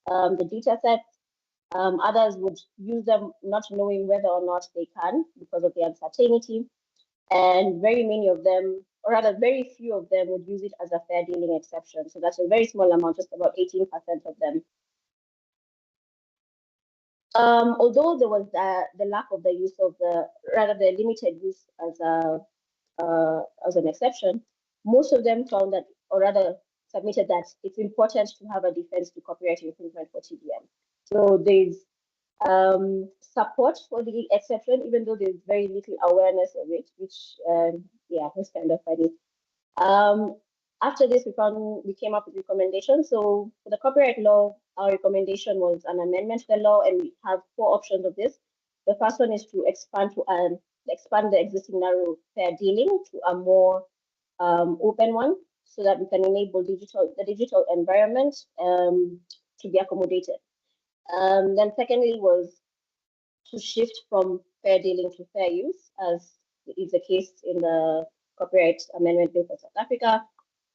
the data set. Others would use them not knowing whether or not they can because of the uncertainty. And very many of them, or rather very few of them, would use it as a fair dealing exception. So that's a very small amount, just about 18% of them. Although there was the lack of the use of the limited use as an exception, most of them found that, or rather submitted that it's important to have a defense to copyright infringement for TDM. So there's support for the exception, even though there's very little awareness of it, which was kind of funny. After this, we came up with recommendations. So for the copyright law, our recommendation was an amendment to the law, and we have 4 options of this. The first one is to expand the existing narrow fair dealing to a more open one, so that we can enable the digital environment to be accommodated. Then secondly was to shift from fair dealing to fair use, as is the case in the Copyright Amendment Bill for South Africa.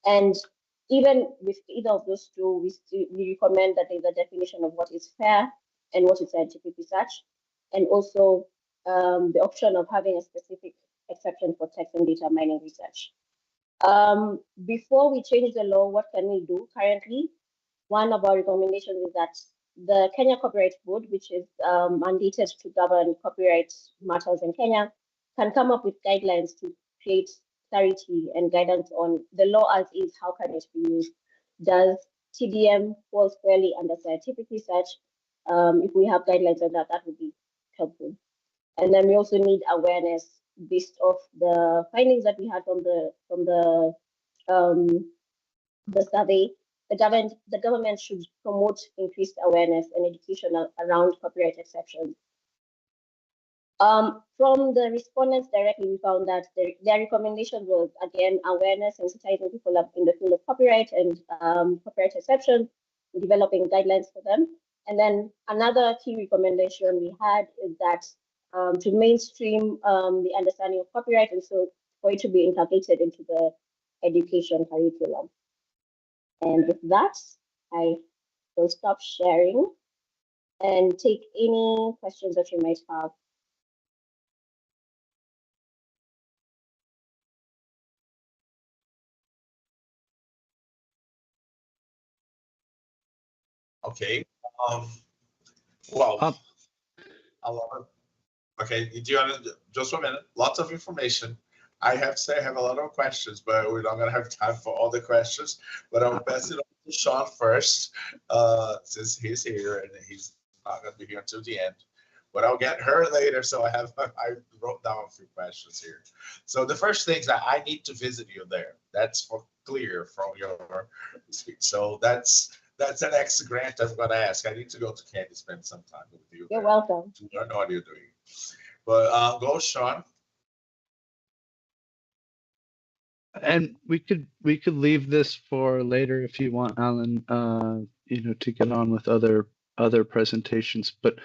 And even with either of those two, we recommend that there's a definition of what is fair and what is scientific research, and also the option of having a specific exception for text and data mining research. Before we change the law, what can we do currently? One of our recommendations is that the Kenya Copyright Board, which is mandated to govern copyright matters in Kenya, can come up with guidelines to create clarity and guidance on the law as is. How can it be used? Does TDM fall squarely under scientific research? If we have guidelines on that, that would be helpful. And then we also need awareness based off the findings that we had from the survey. The government should promote increased awareness and education around copyright exceptions. From the respondents directly, we found that their recommendation was, again, awareness, sensitizing people up in the field of copyright and copyright exceptions, developing guidelines for them. And then another key recommendation we had is that to mainstream the understanding of copyright, and so for it to be integrated into the education curriculum. And with that, I will stop sharing and take any questions that you might have. Okay. Well, a lot of, okay, do you want to, just a minute, lots of information. I have to say I have a lot of questions, but we're not going to have time for all the questions. But I'll pass it on to Sean first, since he's here and he's not going to be here until the end. But I'll get her later. So I wrote down a few questions here. So the first thing is that I need to visit you there. That's for clear from your speech. So that's an extra grant I'm going to ask. I need to go to Kenya, spend some time with you. You're welcome. To learn what you're doing. But go, Sean. And we could leave this for later if you want, Alan, to get on with other presentations. But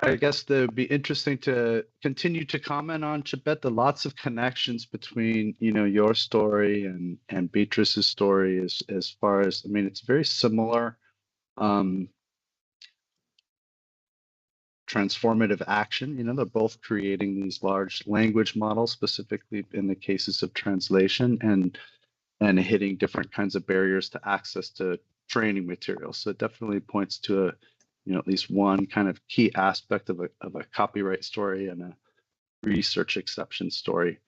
I guess that would be interesting to continue to comment on, Chibet, the lots of connections between, your story and Beatrice's story as far as, it's very similar. Transformative action, they're both creating these large language models, specifically in the cases of translation, and hitting different kinds of barriers to access to training materials. So it definitely points to at least one kind of key aspect of a copyright story and a research exception story.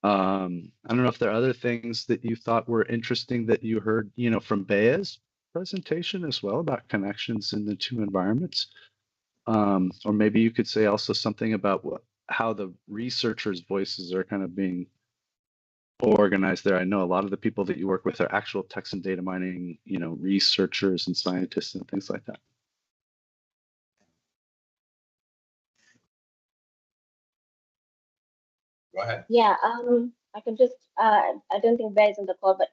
I don't know if there are other things that you thought were interesting that you heard, from Bea's presentation as well about connections in the two environments. Or maybe you could say also something about how the researchers' voices are kind of being organized there. I know a lot of the people that you work with are actual text and data mining, researchers and scientists and things like that. Go ahead. Yeah, I can just, I don't think Bear is on the call, but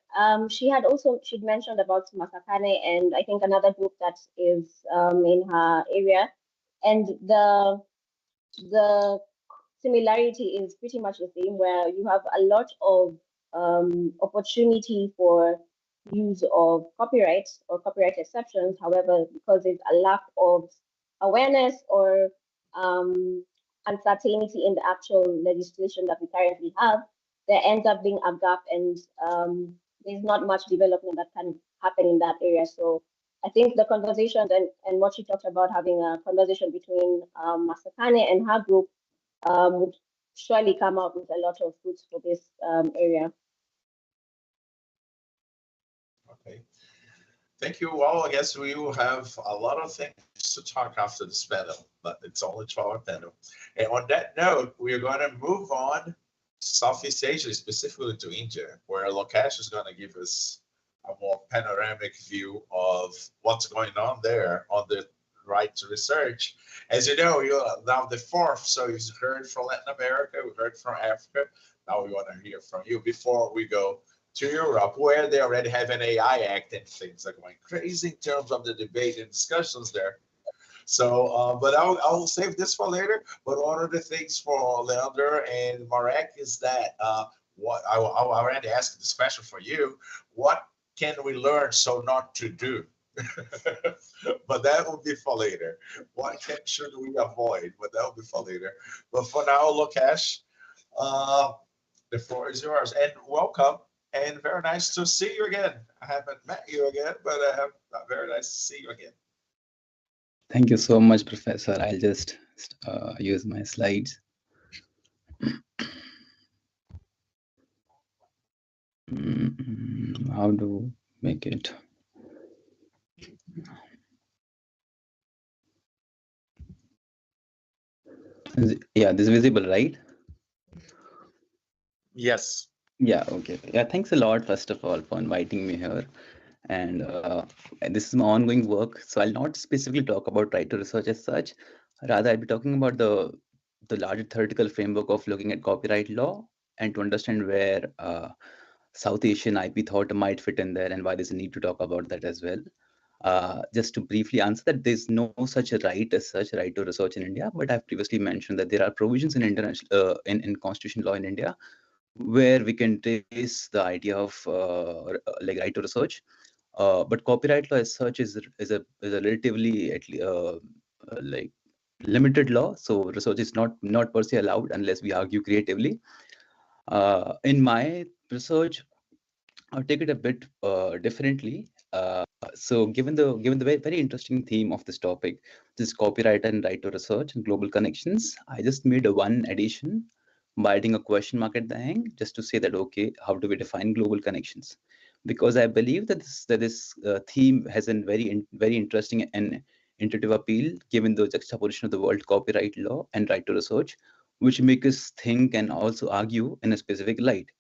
she'd mentioned about Masakane and I think another group that is in her area. And the similarity is pretty much the same, where you have a lot of opportunity for use of copyright or copyright exceptions. However, because there's a lack of awareness or uncertainty in the actual legislation that we currently have, there ends up being a gap, and there's not much development that can happen in that area. So I think the conversation and what she talked about, having a conversation between Masakane and her group would surely come out with a lot of fruits for this area. Okay. Thank you all. I guess we will have a lot of things to talk after this panel, but it's only 12-hour panel. And on that note, we are going to move on to Southeast Asia, specifically to India, where Lokesh is going to give us a more panoramic view of what's going on there on the right to research. As you know, you're now the fourth, so you've heard from Latin America, we've heard from Africa. Now we want to hear from you before we go to Europe, where they already have an AI Act and things are going crazy in terms of the debate and discussions there. So, but I'll save this for later. But one of the things for Leander and Marek is that what I already asked this question for you: what can we learn so not to do? But that will be for later. What should we avoid? But that will be for later. But for now, Lokesh, the floor is yours, and welcome. And very nice to see you again. I haven't met you again, but very nice to see you again. Thank you so much, Professor. I'll just use my slides. How to make it? Yeah, this is visible, right? Yes. Yeah, okay. Yeah, thanks a lot, first of all, for inviting me here. And this is my ongoing work, so I'll not specifically talk about right to research as such. Rather, I'll be talking about the larger theoretical framework of looking at copyright law and to understand where South Asian IP thought might fit in there and why there's a need to talk about that as well. Just to briefly answer that, there's no such a right as such, right to research in India, but I've previously mentioned that there are provisions in international in constitutional law in India where we can trace the idea of like right to research. But copyright law as such is a relatively like limited law, so research is not per se allowed unless we argue creatively. In my research, I'll take it a bit differently. So given the very, very interesting theme of this topic, this copyright and right to research and global connections, I just made one addition by adding a question mark at the end, just to say that, okay, how do we define global connections? Because I believe that this theme has a very interesting and intuitive appeal, given the juxtaposition of the world copyright law and right to research, which make us think and also argue in a specific light.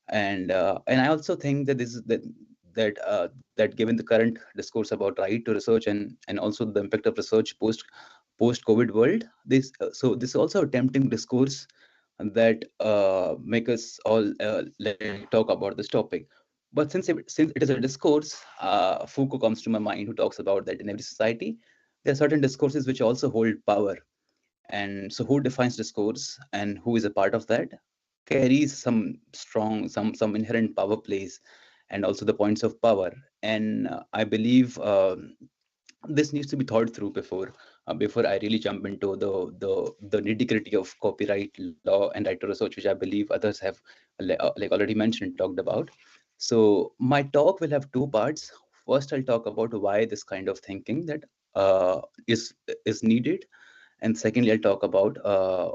And I also think that this is that given the current discourse about right to research and also the impact of research post COVID world, this is also a tempting discourse that make us all talk about this topic. But since it is a discourse, Foucault comes to my mind, who talks about that in every society there are certain discourses which also hold power. And so who defines discourse and who is a part of that carries some inherent power plays, and also the points of power. And I believe this needs to be thought through before I really jump into the nitty-gritty of copyright law and right to research, which I believe others have like already mentioned, talked about. So my talk will have two parts. First, I'll talk about why this kind of thinking that is needed, and secondly, I'll talk about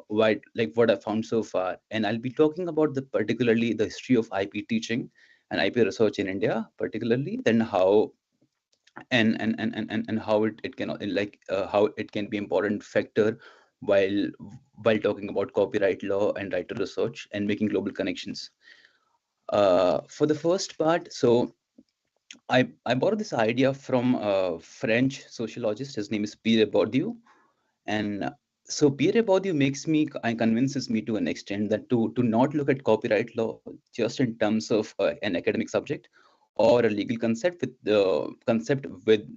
why, like, what I found so far. And I'll be talking about particularly the history of IP teaching and IP research in India, particularly, then how and how it can how it can be important factor while talking about copyright law and right to research and making global connections. For the first part, so I borrowed this idea from a French sociologist. His name is Pierre Bourdieu. And so Pierre Bourdieu convinces me to an extent that to not look at copyright law just in terms of an academic subject or a legal concept with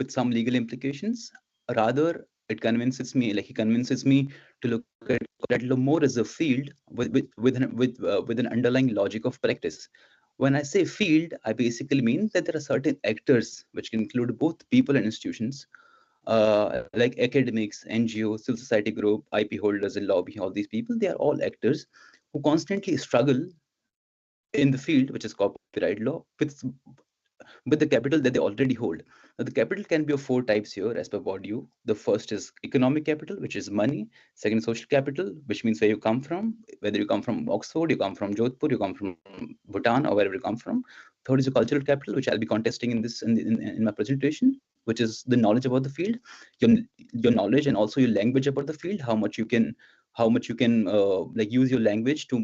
some legal implications. Rather, he convinces me to look at copyright law more as a field with an underlying logic of practice. When I say field, I basically mean that there are certain actors, which can include both people and institutions, like academics, NGOs, civil society group, IP holders, and lobby. All these people, they are all actors who constantly struggle in the field, which is copyright law, with the capital that they already hold. Now, the capital can be of four types here, as per Bourdieu. The first is economic capital, which is money. Second, social capital, which means where you come from, whether you come from Oxford, you come from Jodhpur, you come from Bhutan, or wherever you come from. Third is the cultural capital, which I'll be contesting in my presentation, which is the knowledge about the field, your knowledge and also your language about the field, how much you can like use your language to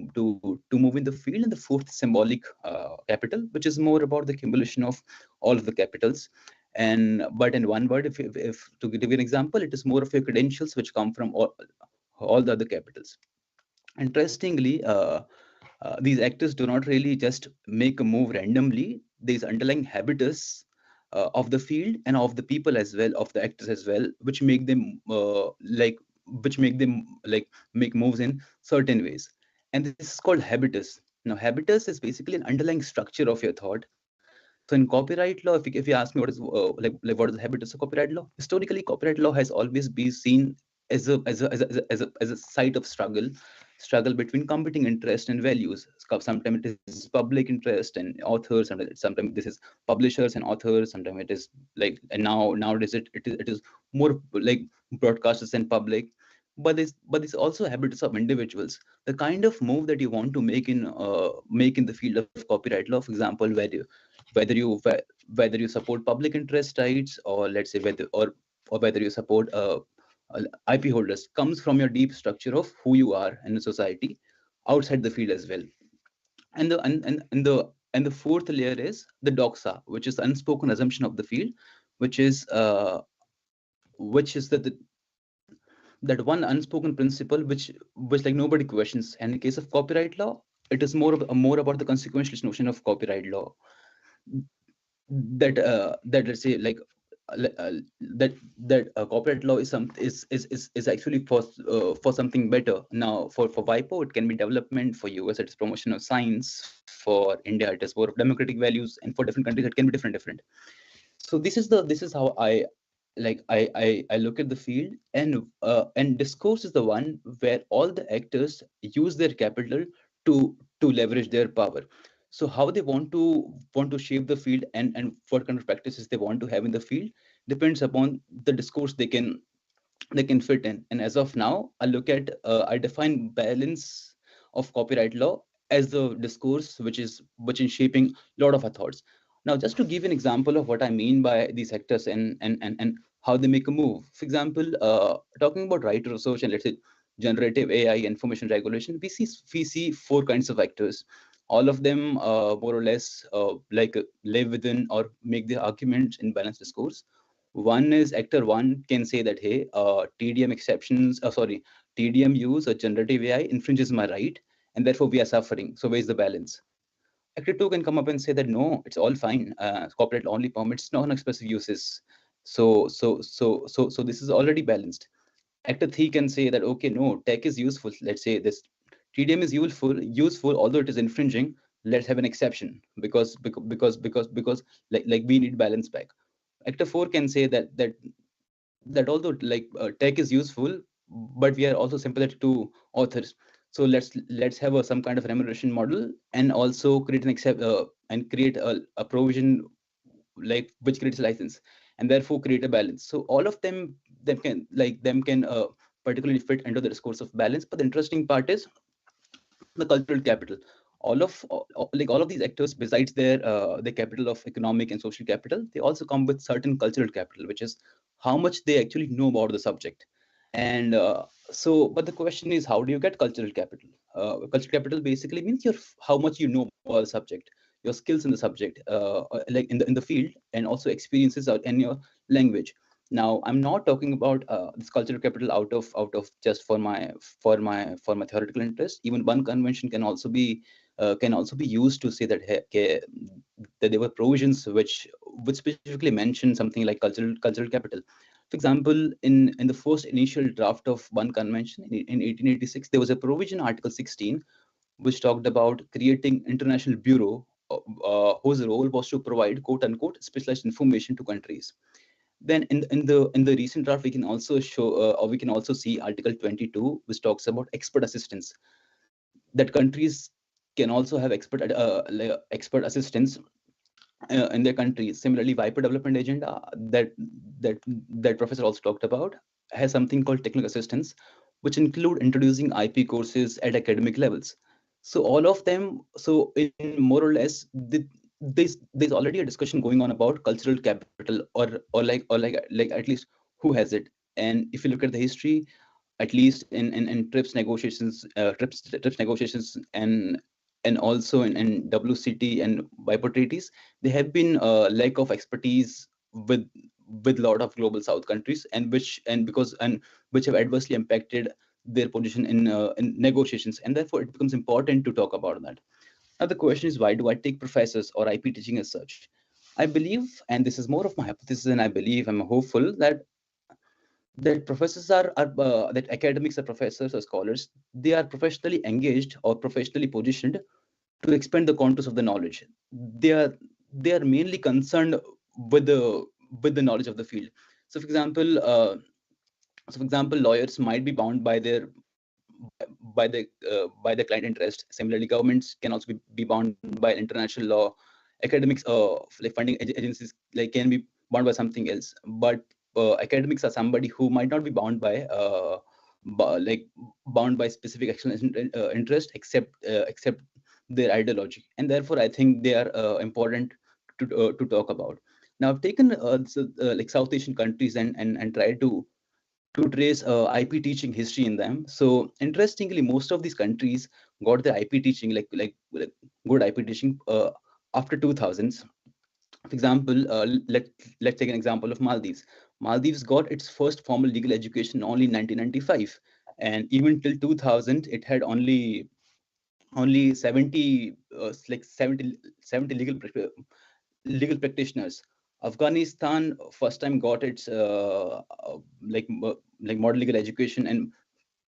move in the field. And the fourth, symbolic capital, which is more about the accumulation of all of the capitals. But in one word, if to give you an example, it is more of your credentials which come from all the other capitals. Interestingly, these actors do not really just make a move randomly. There's underlying habitus of the field and of the people as well, of the actors as well, which make them make moves in certain ways. And this is called habitus. Now, habitus is basically an underlying structure of your thought. So in copyright law, if you ask me what is what is the habitus of copyright law, historically, copyright law has always been seen as a site of struggle between competing interest and values. Sometimes it is public interest and authors, and sometimes this is publishers and authors. Sometimes it is like, and nowadays it is more like broadcasters and public. But there's also habitus of individuals. The kind of move that you want to make in the field of copyright law, for example, whether you support public interest rights, or let's say whether you support IP holders, comes from your deep structure of who you are in a society outside the field as well. And the fourth layer is the doxa, which is the unspoken assumption of the field, which is that one unspoken principle which like nobody questions. And in case of copyright law, it is more about the consequentialist notion of copyright law, that let's say, like, copyright law is actually for something better. Now for WIPO it can be development, for US it's promotion of science, for India it is more of democratic values, and for different countries it can be different. So this is how I look at the field, and discourse is the one where all the actors use their capital to leverage their power. So how they want to shape the field and what kind of practices they want to have in the field depends upon the discourse they can fit in. And as of now, I define balance of copyright law as the discourse which is shaping a lot of our thoughts. Now, just to give an example of what I mean by these actors and how they make a move. For example, talking about right to research and let's say generative AI, information regulation, we see 4 kinds of actors. All of them more or less live within or make their arguments in balanced discourse. One is actor 1 can say that, hey, TDM use or generative AI infringes my right, and therefore we are suffering. So where's the balance? Actor 2 can come up and say that no, it's all fine. Copyright only permits non-expressive uses. So this is already balanced. Actor 3 can say that, okay, no, tech is useful. Let's say this TDM is useful, although it is infringing. Let's have an exception because like we need balance back. Actor 4 can say that although tech is useful, but we are also sympathetic to authors. So let's have some kind of remuneration model and also create a provision which creates a license and therefore create a balance. So all of them can particularly fit under the discourse of balance. But the interesting part is the cultural capital. All of these actors, besides their capital of economic and social capital, they also come with certain cultural capital, which is how much they actually know about the subject. And but the question is, how do you get cultural capital? Cultural capital basically means how much you know about the subject, your skills in the subject, in the field, and also experiences in your language. Now, I'm not talking about this cultural capital out of just for my theoretical interest. Even one convention can also be used to say that that there were provisions which specifically mention something like cultural capital. For example, in the first initial draft of one convention in 1886, there was a provision, Article 16, which talked about creating international bureau whose role was to provide quote unquote specialized information to countries. Then in the recent draft, we can also see Article 22, which talks about expert assistance, that countries can also have expert assistance in their countries. Similarly, WIPO development agenda that professor also talked about has something called technical assistance, which include introducing IP courses at academic levels. So all of them, so in more or less, there's already a discussion going on about cultural capital or at least who has it. And if you look at the history, at least in TRIPS negotiations, and also in WCT and WIPO treaties, there have been lack of expertise with a lot of global South countries, which have adversely impacted their position in negotiations, and therefore it becomes important to talk about that. Now the question is, why do I take professors or IP teaching as such? I believe, and this is more of my hypothesis, and I'm hopeful that professors that academics or professors or scholars, they are professionally engaged or professionally positioned to expand the contours of the knowledge. They are mainly concerned with the knowledge of the field. So for example, lawyers might be bound by their client interest. Similarly, governments can also be bound by international law. Academics, like funding agencies, can be bound by something else. But academics are somebody who might not be bound by specific interest, except their ideology, and therefore I think they are important to talk about. Now, I've taken South Asian countries and tried to trace IP teaching history in them. So interestingly, most of these countries got their IP teaching, like good IP teaching after 2000s. For example, let's take an example of Maldives. Maldives got its first formal legal education only in 1995, and even till 2000, it had only 70 legal practitioners. Afghanistan first time got its like model legal education and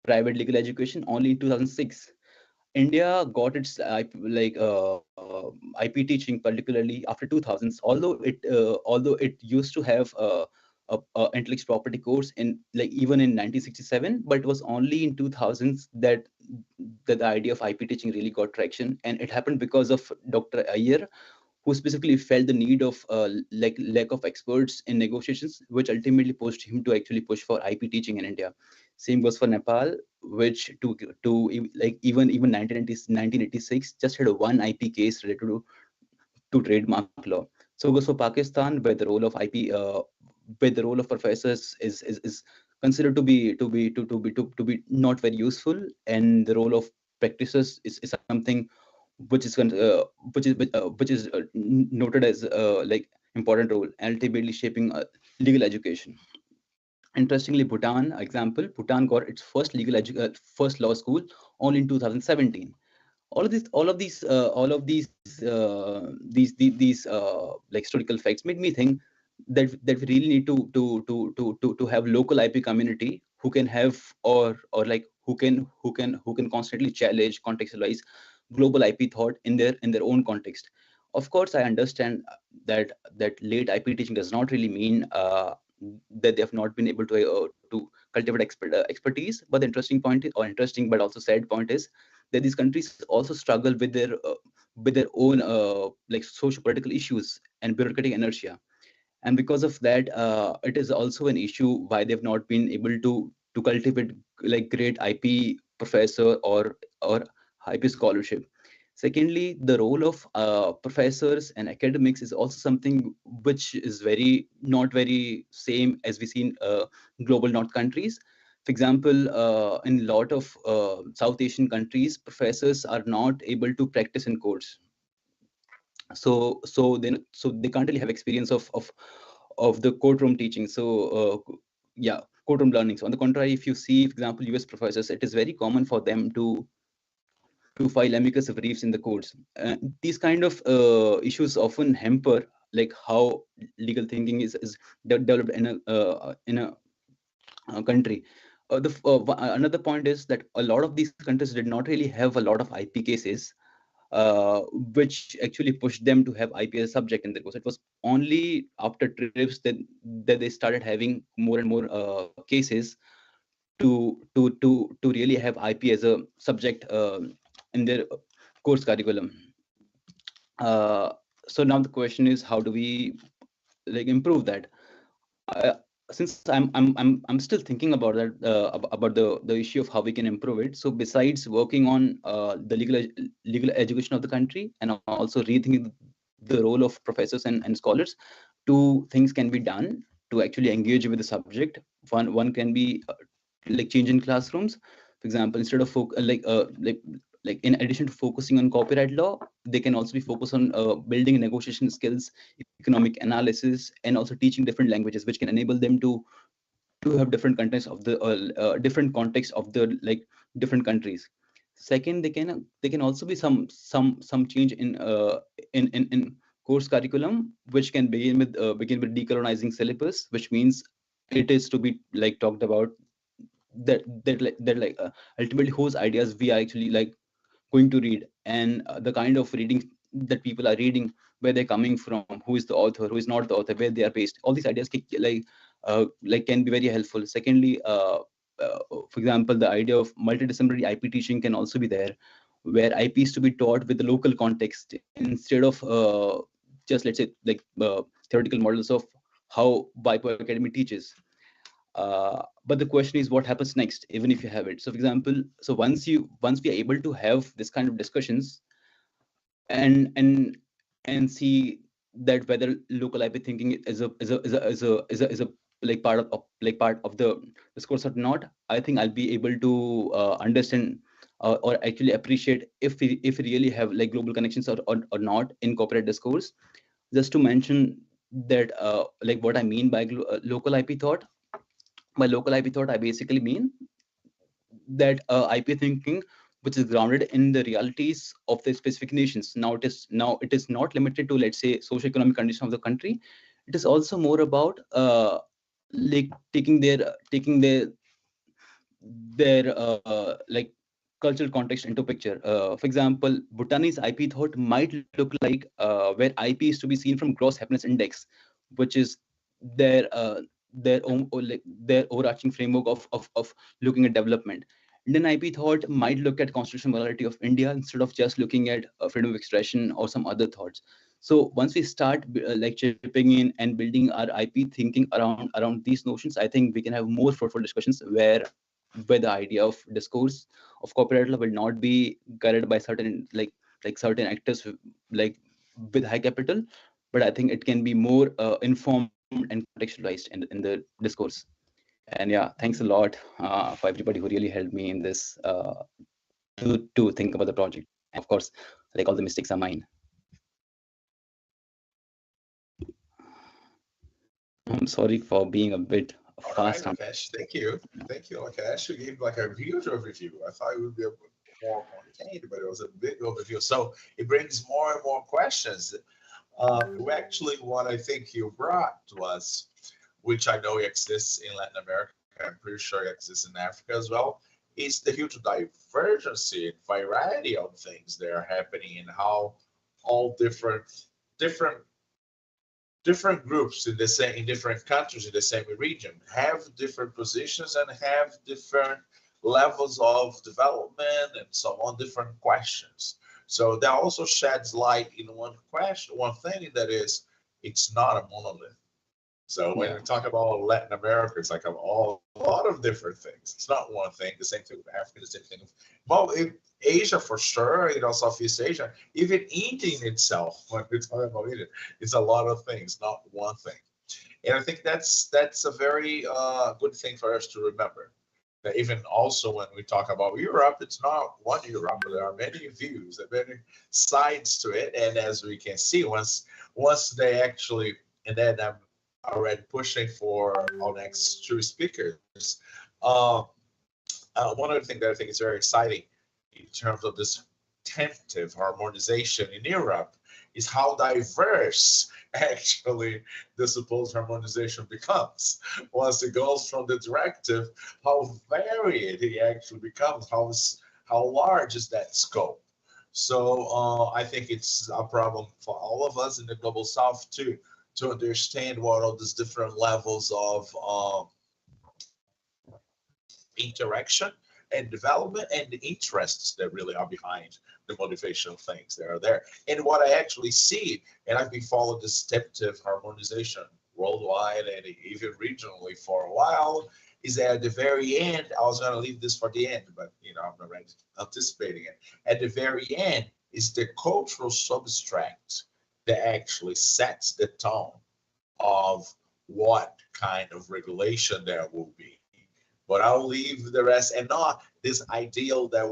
private legal education only in 2006. India got its IP teaching particularly after 2000s. Although it used to have a intellectual property course in even in 1967, but it was only in 2000s that the idea of IP teaching really got traction, and it happened because of Dr. Iyer, who specifically felt the need of lack of experts in negotiations, which ultimately pushed him to actually push for IP teaching in India. Same goes for Nepal, which even 1986 just had one IP case related to trademark law. So goes for Pakistan, where the role of IP, where the role of professors is considered to be not very useful, and the role of practitioners is something which is noted as important role, ultimately shaping legal education. Interestingly, Bhutan example, Bhutan got its first first law school only in 2017. All of these historical facts made me think that we really need to have local IP community who can have who can constantly challenge, contextualize global IP thought in their own context. Of course, I understand that late IP teaching does not really mean that they have not been able to cultivate expertise. But the interesting point, or interesting but also sad point, is that these countries also struggle with their own socio-political issues and bureaucratic inertia, and because of that, it is also an issue why they've not been able to cultivate great IP professor or IP scholarship. Secondly, the role of professors and academics is also something which is not very same as we see in global North countries. For example, in a lot of South Asian countries, professors are not able to practice in courts. So they can't really have experience of the courtroom teaching. So courtroom learning. So on the contrary, if you see, for example, US professors, it is very common for them to file amicus briefs in the courts. These kind of issues often hamper how legal thinking is developed in a country. Another point is that a lot of these countries did not really have a lot of IP cases, which actually pushed them to have IP as a subject in their course. It was only after TRIPS that they started having more and more cases to really have IP as a subject in their course curriculum. So now the question is, how do we improve that? Since I'm still thinking about that, about the issue of how we can improve it. So besides working on the legal education of the country, and also rethinking the role of professors and scholars, two things can be done to actually engage with the subject. One can be changing classrooms. For example, instead of in addition to focusing on copyright law, they can also be focused on building negotiation skills, economic analysis, and also teaching different languages, which can enable them to have different contexts of the different contexts of the different countries. Second, they can also be some change in course curriculum, which can begin with decolonizing syllabus, which means it is to be talked about that ultimately whose ideas we are actually going to read, and the kind of reading that people are reading, where they're coming from, who is the author, who is not the author, where they are based. All these ideas can be very helpful. Secondly, for example, the idea of multidisciplinary IP teaching can also be there, where IP is to be taught with the local context instead of just let's say theoretical models of how BIPO Academy teaches. But the question is, what happens next, even if you have it? So, for example, once we are able to have this kind of discussions and see that whether local IP thinking is a part of the discourse or not, I think I'll be able to understand or actually appreciate if we really have global connections or not in corporate discourse. Just to mention that what I mean by local IP thought. By local IP thought, I basically mean that IP thinking which is grounded in the realities of the specific nations. Now it is not limited to, let's say, socioeconomic conditions of the country. it is also more about like taking their like cultural context into picture. For example, Bhutanese IP thought might look like where IP is to be seen from gross happiness index, which is their own, or like their overarching framework of looking at development. Indian IP thought might look at constitutional morality of India instead of just looking at freedom of expression or some other thoughts. So once we start like chipping in and building our IP thinking around these notions, I think we can have more fruitful discussions where the idea of discourse of copyright law will not be guided by certain like certain actors like with high capital, but I think it can be more informed and contextualized in the discourse. And yeah, thanks a lot for everybody who really helped me in this to think about the project. And of course, like all the mistakes are mine. I'm sorry for being a bit fast. All right, Akash, thank you, Akash. You gave like a huge overview. I thought it would be a bit more contained, but it was a big overview. So it brings more and more questions. Actually, what I think you brought to us, which I know exists in Latin America, I'm pretty sure it exists in Africa as well, is the huge divergency and variety of things that are happening and how all different groups in the same, in different countries in the same region have different positions and have different levels of development and so on, different questions. So that also sheds light in one thing, that is, it's not a monolith. So when we talk about Latin America, it's like a lot of different things. It's not one thing. The same thing with Africa, the same thing with Asia for sure, Southeast Asia, even India in itself, when we're talking about India, it's a lot of things, not one thing. And I think that's a very good thing for us to remember. That even also when we talk about Europe, it's not one Europe, but there are many views, there are many sides to it. And as we can see, once they actually, and then I'm already pushing for our next two speakers. One of the things that I think is very exciting in terms of this tentative harmonization in Europe is how diverse actually the supposed harmonization becomes. Once it goes from the directive, how varied it actually becomes, how large is that scope. So I think it's a problem for all of us in the Global South too, to understand what are these different levels of interaction and development and the interests that really are behind the motivational things that are there. And what I actually see, and I've been following this tentative harmonization worldwide and even regionally for a while, is that at the very end, I was going to leave this for the end, but I'm already anticipating it. At the very end is the cultural substract that actually sets the tone of what kind of regulation there will be. But I'll leave the rest, and not this ideal that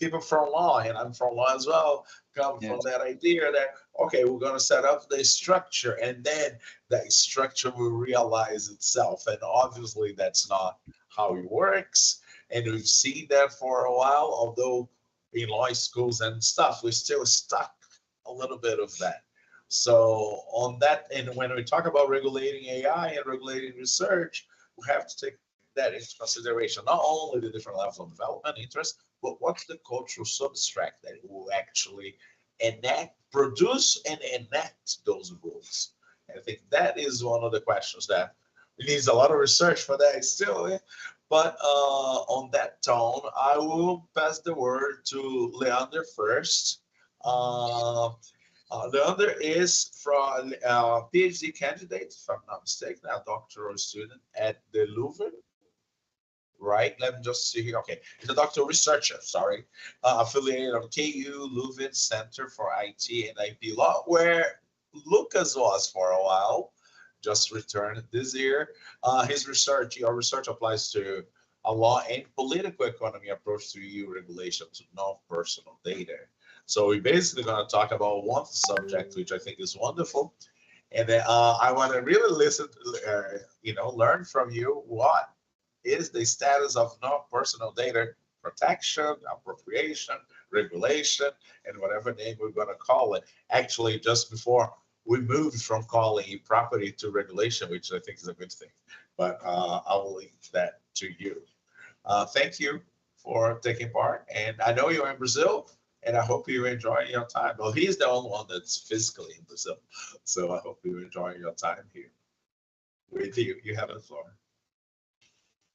people from law, and I'm from law as well, come from that idea that, okay, we're going to set up the structure and then that structure will realize itself. And obviously that's not how it works. And we've seen that for a while, although in law schools and stuff, we're still stuck a little bit of that. So on that, and when we talk about regulating AI and regulating research, we have to take that into consideration, not only the different levels of development interest, but what's the cultural substract that will actually produce and enact those rules. And I think that is one of the questions that needs a lot of research for that still. But on that tone, I will pass the word to Leander first. Leander is from a PhD candidate, if I'm not mistaken, a doctoral student at the Leuven. Right, let me just see here. Okay, he's a doctoral researcher, affiliated of KU Leuven Center for IT and IP Law, where Lucas was for a while, just returned this year. His research, your research applies to a law and political economy approach to EU regulation to non-personal data. So we're basically going to talk about one subject, which I think is wonderful. And then I want to really listen, learn from you what is the status of non-personal data protection, appropriation, regulation, and whatever name we're going to call it. Actually, just before we moved from calling property to regulation, which I think is a good thing. But I'll leave that to you. Thank you for taking part. And I know you're in Brazil, and I hope you're enjoying your time. Well, he's the only one that's physically in Brazil. So I hope you're enjoying your time here. With you, you have the floor.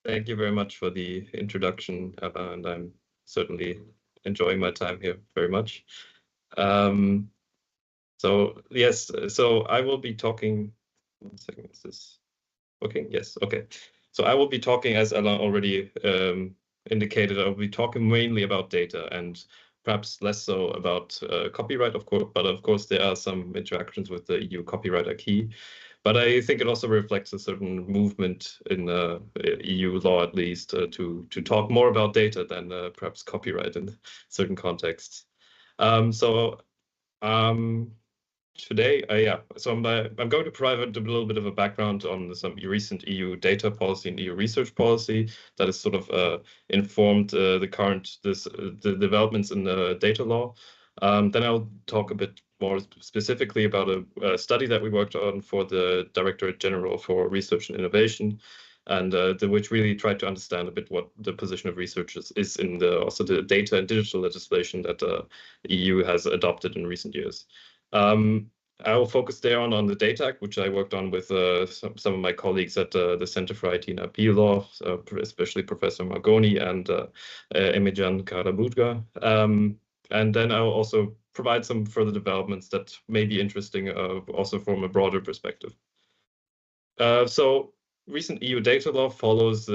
Thank you very much for the introduction, Ella, and I'm certainly enjoying my time here very much. So yes, so I will be talking, 1 second, is this working? Yes, okay. So I will be talking, as Ella already indicated, I will be talking mainly about data and perhaps less so about copyright, of course, but of course there are some interactions with the EU copyright acquis. But I think it also reflects a certain movement in EU law, at least, to talk more about data than perhaps copyright in certain contexts. Today, so I'm going to provide a little bit of a background on some recent EU data policy and EU research policy that has sort of informed the developments in the data law. Then I'll talk a bit more specifically about a study that we worked on for the Directorate General for Research and Innovation, and which really tried to understand a bit what the position of researchers is in also the data and digital legislation that the EU has adopted in recent years. I will focus there on the Data Act, which I worked on with some of my colleagues at the Center for IT and IP Law, especially Professor Margoni and Emijan Karabudga. And then I'll also provide some further developments that may be interesting also from a broader perspective. So recent EU data law follows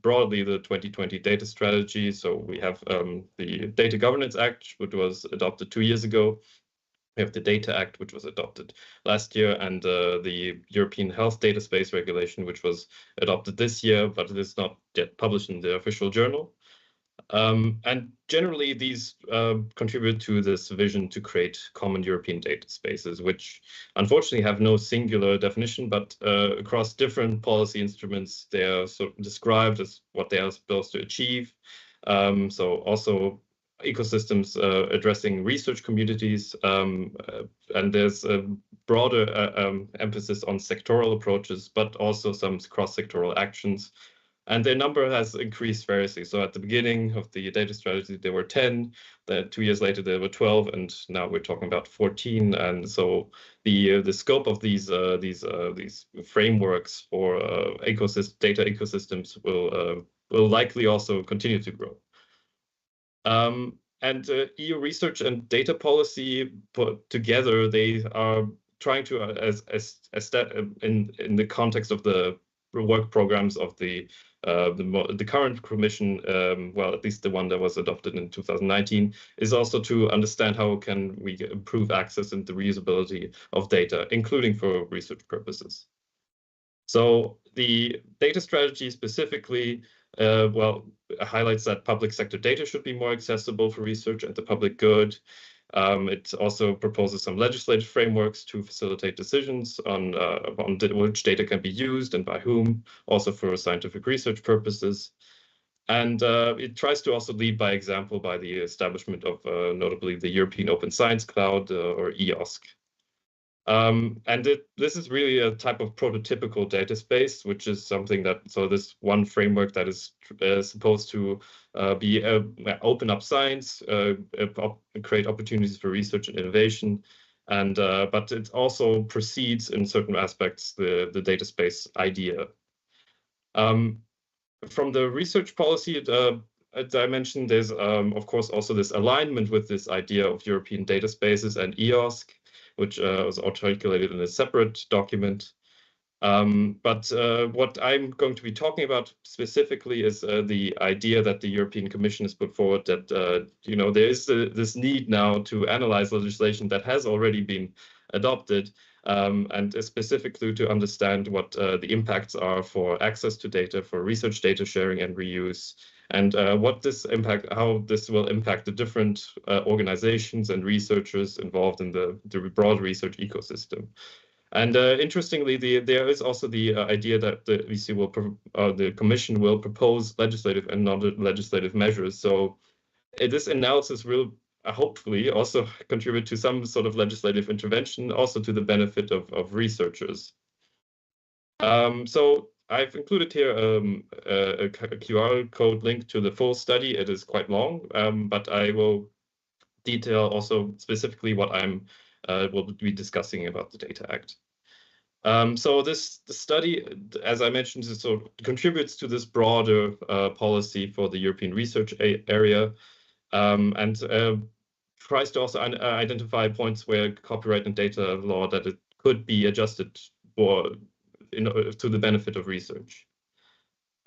broadly the 2020 data strategy. So we have the Data Governance Act, which was adopted 2 years ago. We have the Data Act, which was adopted last year, and the European Health Data Space Regulation, which was adopted this year, but it is not yet published in the official journal. And generally, these contribute to this vision to create common European data spaces, which unfortunately have no singular definition, but across different policy instruments, they are sort of described as what they are supposed to achieve. So also ecosystems addressing research communities, and there's a broader emphasis on sectoral approaches, but also some cross-sectoral actions. And their number has increased variously. So at the beginning of the data strategy, there were 10. Then 2 years later, there were 12, and now we're talking about 14. And so the scope of these frameworks for data ecosystems will likely also continue to grow. And EU research and data policy put together, they are trying to, in the context of the work programs of the current Commission, well, at least the one that was adopted in 2019, is also to understand how can we improve access and the reusability of data, including for research purposes. So the data strategy specifically, well, highlights that public sector data should be more accessible for research and the public good. It also proposes some legislative frameworks to facilitate decisions on which data can be used and by whom, also for scientific research purposes. And it tries to also lead by example by the establishment of notably the European Open Science Cloud, or EOSC. And this is really a type of prototypical data space, which is something that, so this one framework that is supposed to open up science, create opportunities for research and innovation, and but it also precedes in certain aspects the data space idea. From the research policy, as I mentioned, there's of course also this alignment with this idea of European data spaces and EOSC, which was articulated in a separate document. But what I'm going to be talking about specifically is the idea that the European Commission has put forward that there is this need now to analyze legislation that has already been adopted, and specifically to understand what the impacts are for access to data, for research data sharing and reuse, and how this will impact the different organizations and researchers involved in the broad research ecosystem. And interestingly, there is also the idea that the EC the Commission will propose legislative and non-legislative measures. So this analysis will hopefully also contribute to some sort of legislative intervention, also to the benefit of researchers. So I've included here a QR code link to the full study. It is quite long, but I will detail also specifically what will be discussing about the Data Act. So the study, as I mentioned, sort of contributes to this broader policy for the European research area, and tries to also identify points where copyright and data law that it could be adjusted for to the benefit of research.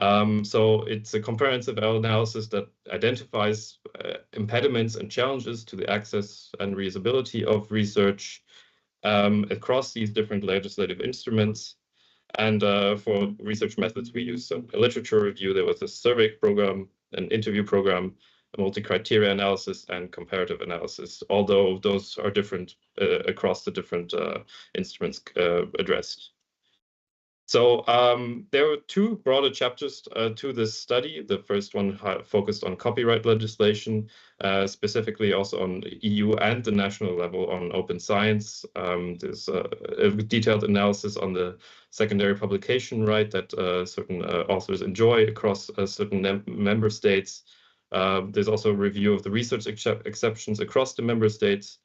So it's a comprehensive analysis that identifies impediments and challenges to the access and reusability of research across these different legislative instruments. And for research methods, we use a literature review. There was a survey program, an interview program, a multi-criteria analysis, and comparative analysis, although those are different across the different instruments addressed. So there were two broader chapters to this study. The first one focused on copyright legislation, specifically also on the EU and the national level on open science. There's a detailed analysis on the secondary publication right that certain authors enjoy across certain member states. There's also a review of the research exceptions across the member states.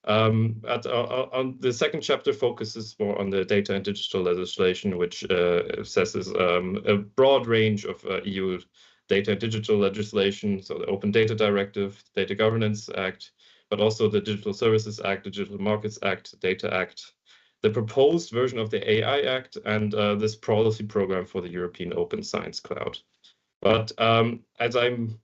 On the second chapter focuses more on the data and digital legislation, which assesses a broad range of EU data and digital legislation, so the Open Data Directive, Data Governance Act, but also the Digital Services Act, the Digital Markets Act, Data Act, the proposed version of the AI Act, and this policy program for the European Open Science Cloud. But as I'm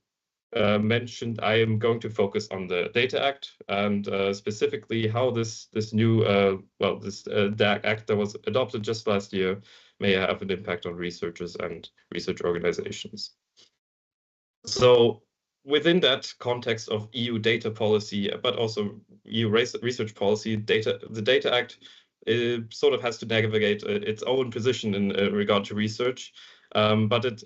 mentioned, I am going to focus on the Data Act and specifically how this new act that was adopted just last year may have an impact on researchers and research organizations. So within that context of EU data policy, but also EU research policy, the Data Act sort of has to navigate its own position in regard to research, but it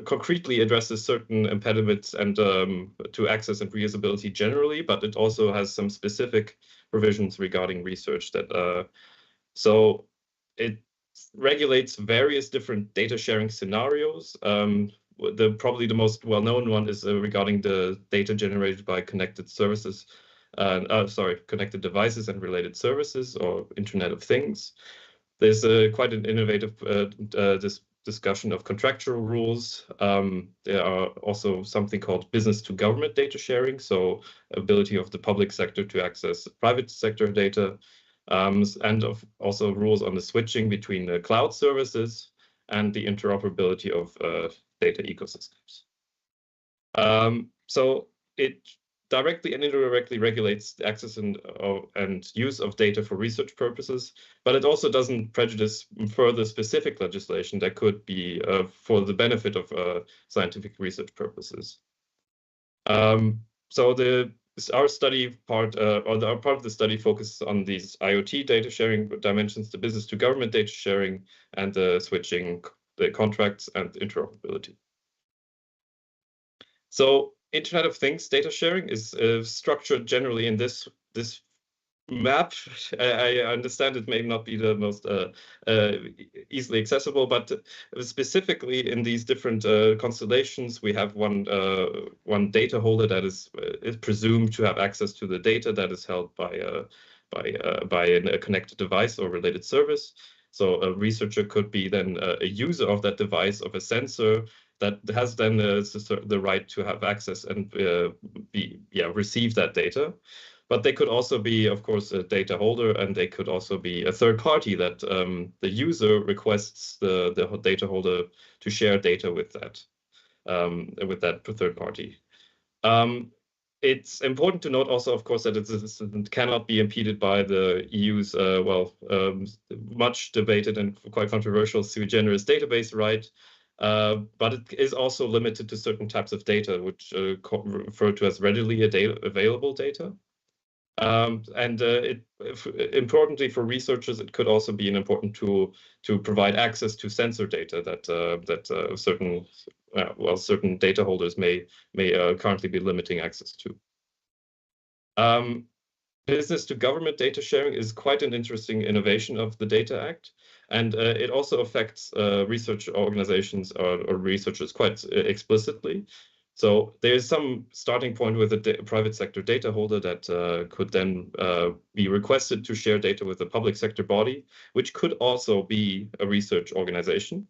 concretely addresses certain impediments and to access and reusability generally, but it also has some specific provisions regarding research that so it regulates various different data sharing scenarios. Probably the most well-known one is regarding the data generated by connected services, connected devices and related services, or Internet of Things. There's quite an innovative discussion of contractual rules. There are also something called business to government data sharing, so ability of the public sector to access private sector data, and also rules on the switching between the cloud services and the interoperability of data ecosystems. So it directly and indirectly regulates the access and use of data for research purposes, but it also doesn't prejudice further specific legislation that could be for the benefit of scientific research purposes. So our study part, or our part of the study focuses on these IoT data sharing dimensions, the business to government data sharing, and the switching, the contracts, and interoperability. So Internet of Things data sharing is structured generally in this map. I understand it may not be the most easily accessible, but specifically in these different constellations, we have one data holder that is presumed to have access to the data that is held by a connected device or related service. So a researcher could be then a user of that device, of a sensor, that has then the right to have access and receive that data. But they could also be, of course, a data holder, and they could also be a third party that the user requests the data holder to share data with that third party. It's important to note also, of course, that it cannot be impeded by the EU's much debated and quite controversial sui generis database right. But it is also limited to certain types of data, which referred to as readily available data. Importantly for researchers, it could also be an important tool to provide access to sensor data that certain data holders may currently be limiting access to. Business to government data sharing is quite an interesting innovation of the Data Act, and it also affects research organizations or researchers quite explicitly. So there's some starting point with a private sector data holder that could then be requested to share data with a public sector body, which could also be a research organization.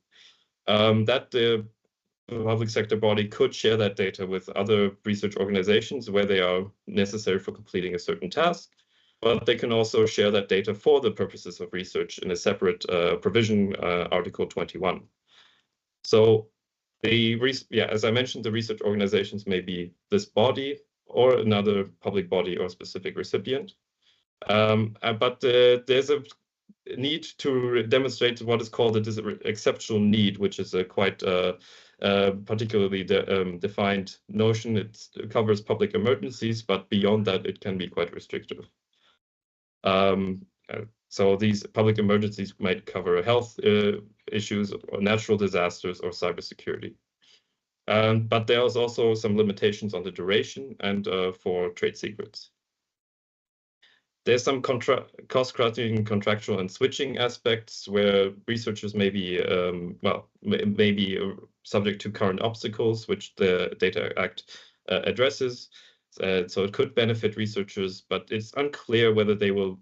That the public sector body could share that data with other research organizations where they are necessary for completing a certain task, but they can also share that data for the purposes of research in a separate provision, Article 21. So as I mentioned, the research organizations may be this body or another public body or specific recipient. But there's a need to demonstrate what is called an exceptional need, which is a quite particularly defined notion. It covers public emergencies, but beyond that, it can be quite restrictive. So these public emergencies might cover health issues, or natural disasters, or cybersecurity. But there's also some limitations on the duration and for trade secrets. There's some cost-cutting, contractual, and switching aspects where researchers may be, subject to current obstacles, which the Data Act addresses. So it could benefit researchers, but it's unclear whether they will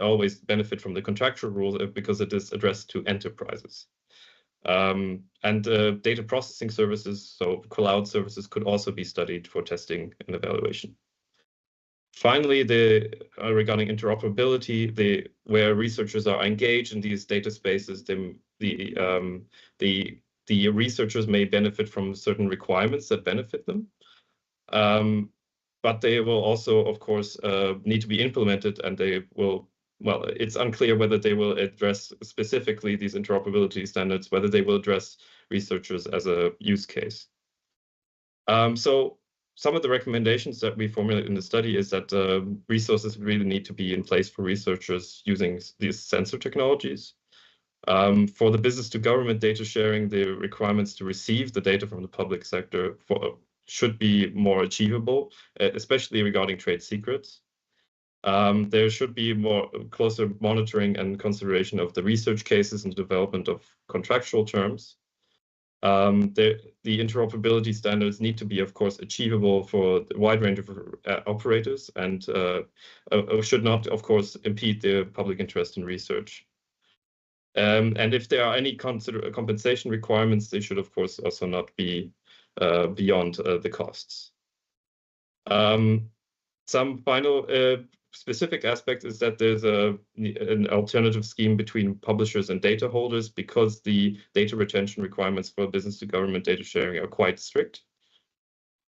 always benefit from the contractual rules because it is addressed to enterprises. And data processing services, so cloud services, could also be studied for testing and evaluation. Finally, regarding interoperability, where researchers are engaged in these data spaces, the researchers may benefit from certain requirements that benefit them. But they will also, of course, need to be implemented, and they will, well, it's unclear whether they will address specifically these interoperability standards, whether they will address researchers as a use case. So some of the recommendations that we formulate in the study is that resources really need to be in place for researchers using these sensor technologies. For the business to government data sharing, the requirements to receive the data from the public sector should be more achievable, especially regarding trade secrets. There should be more closer monitoring and consideration of the research cases and development of contractual terms. The interoperability standards need to be, of course, achievable for a wide range of operators and should not, of course, impede the public interest in research. And if there are any compensation requirements, they should, of course, also not be beyond the costs. Some final specific aspect is that there's an alternative scheme between publishers and data holders because the data retention requirements for business to government data sharing are quite strict.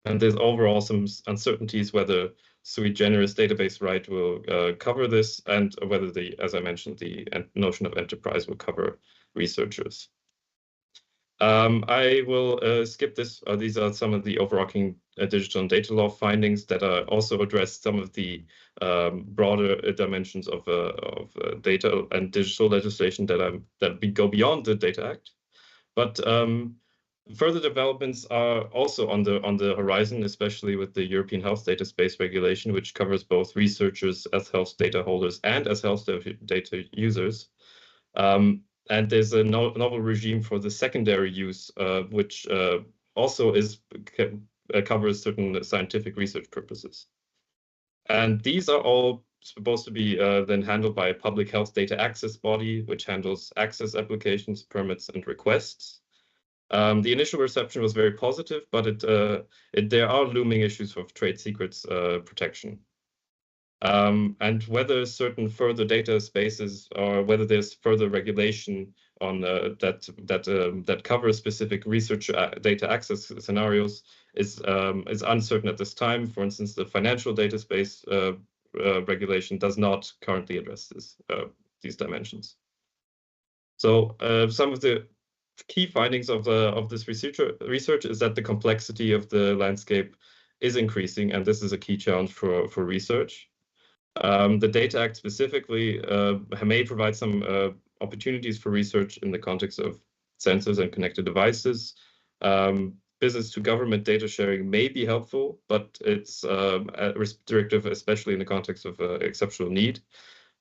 And there's overall some uncertainties whether sui generis database right will cover this and whether as I mentioned, the notion of enterprise will cover researchers. I will skip this. These are some of the overarching digital and data law findings that also address some of the broader dimensions of data and digital legislation that we go beyond the Data Act. But further developments are also on the horizon, especially with the European Health Data Space Regulation, which covers both researchers as health data holders and as health data users. And there's a novel regime for the secondary use, which also covers certain scientific research purposes. And these are all supposed to be then handled by a public health data access body, which handles access applications, permits, and requests. The initial reception was very positive, but there are looming issues of trade secrets protection. And whether certain further data spaces or whether there's further regulation on that covers specific research data access scenarios is uncertain at this time. For instance, the financial data space regulation does not currently address these dimensions. So some of the key findings of this research is that the complexity of the landscape is increasing, and this is a key challenge for research. The Data Act specifically may provide some opportunities for research in the context of sensors and connected devices. business to government data sharing may be helpful, but it's restrictive, especially in the context of exceptional need.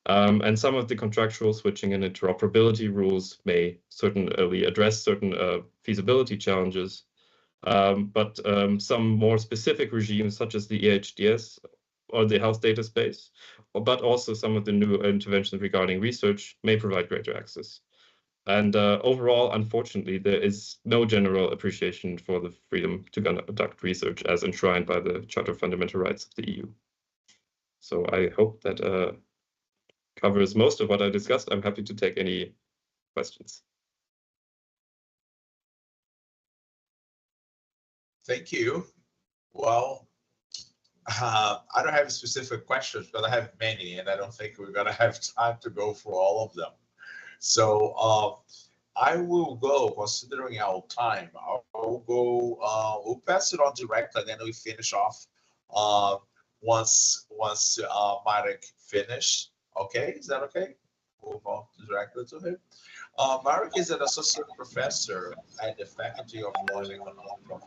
And some of the contractual switching and interoperability rules may certainly address certain feasibility challenges. But some more specific regimes, such as the EHDS or the health data space, but also some of the new interventions regarding research may provide greater access. And overall, unfortunately, there is no general appreciation for the freedom to conduct research as enshrined by the Charter of Fundamental Rights of the EU. So I hope that covers most of what I discussed. I'm happy to take any questions. Thank you. Well, I don't have specific questions, but I have many, and I don't think we're going to have time to go through all of them. So I will go, considering our time, I'll go, we'll pass it on directly, and then we finish off once Marek finished. Okay, is that okay? Move on directly to him. Marek is an associate professor at the Faculty of Law from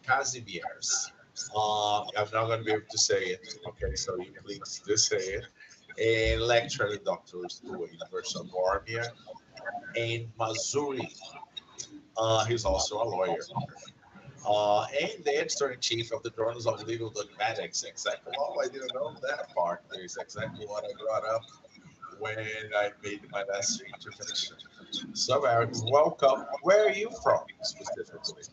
Kazimierz. I'm not going to be able to say it. Okay, so you please do say it. A lecturer and doctoral student at the University of Warmia and Missouri. He's also a lawyer. And the editor-in-chief of the Journals of Legal Dogmatics. Exactly. Oh, I didn't know that part. There's exactly what I brought up when I made my last intervention. So, Eric, welcome. Where are you from, specifically?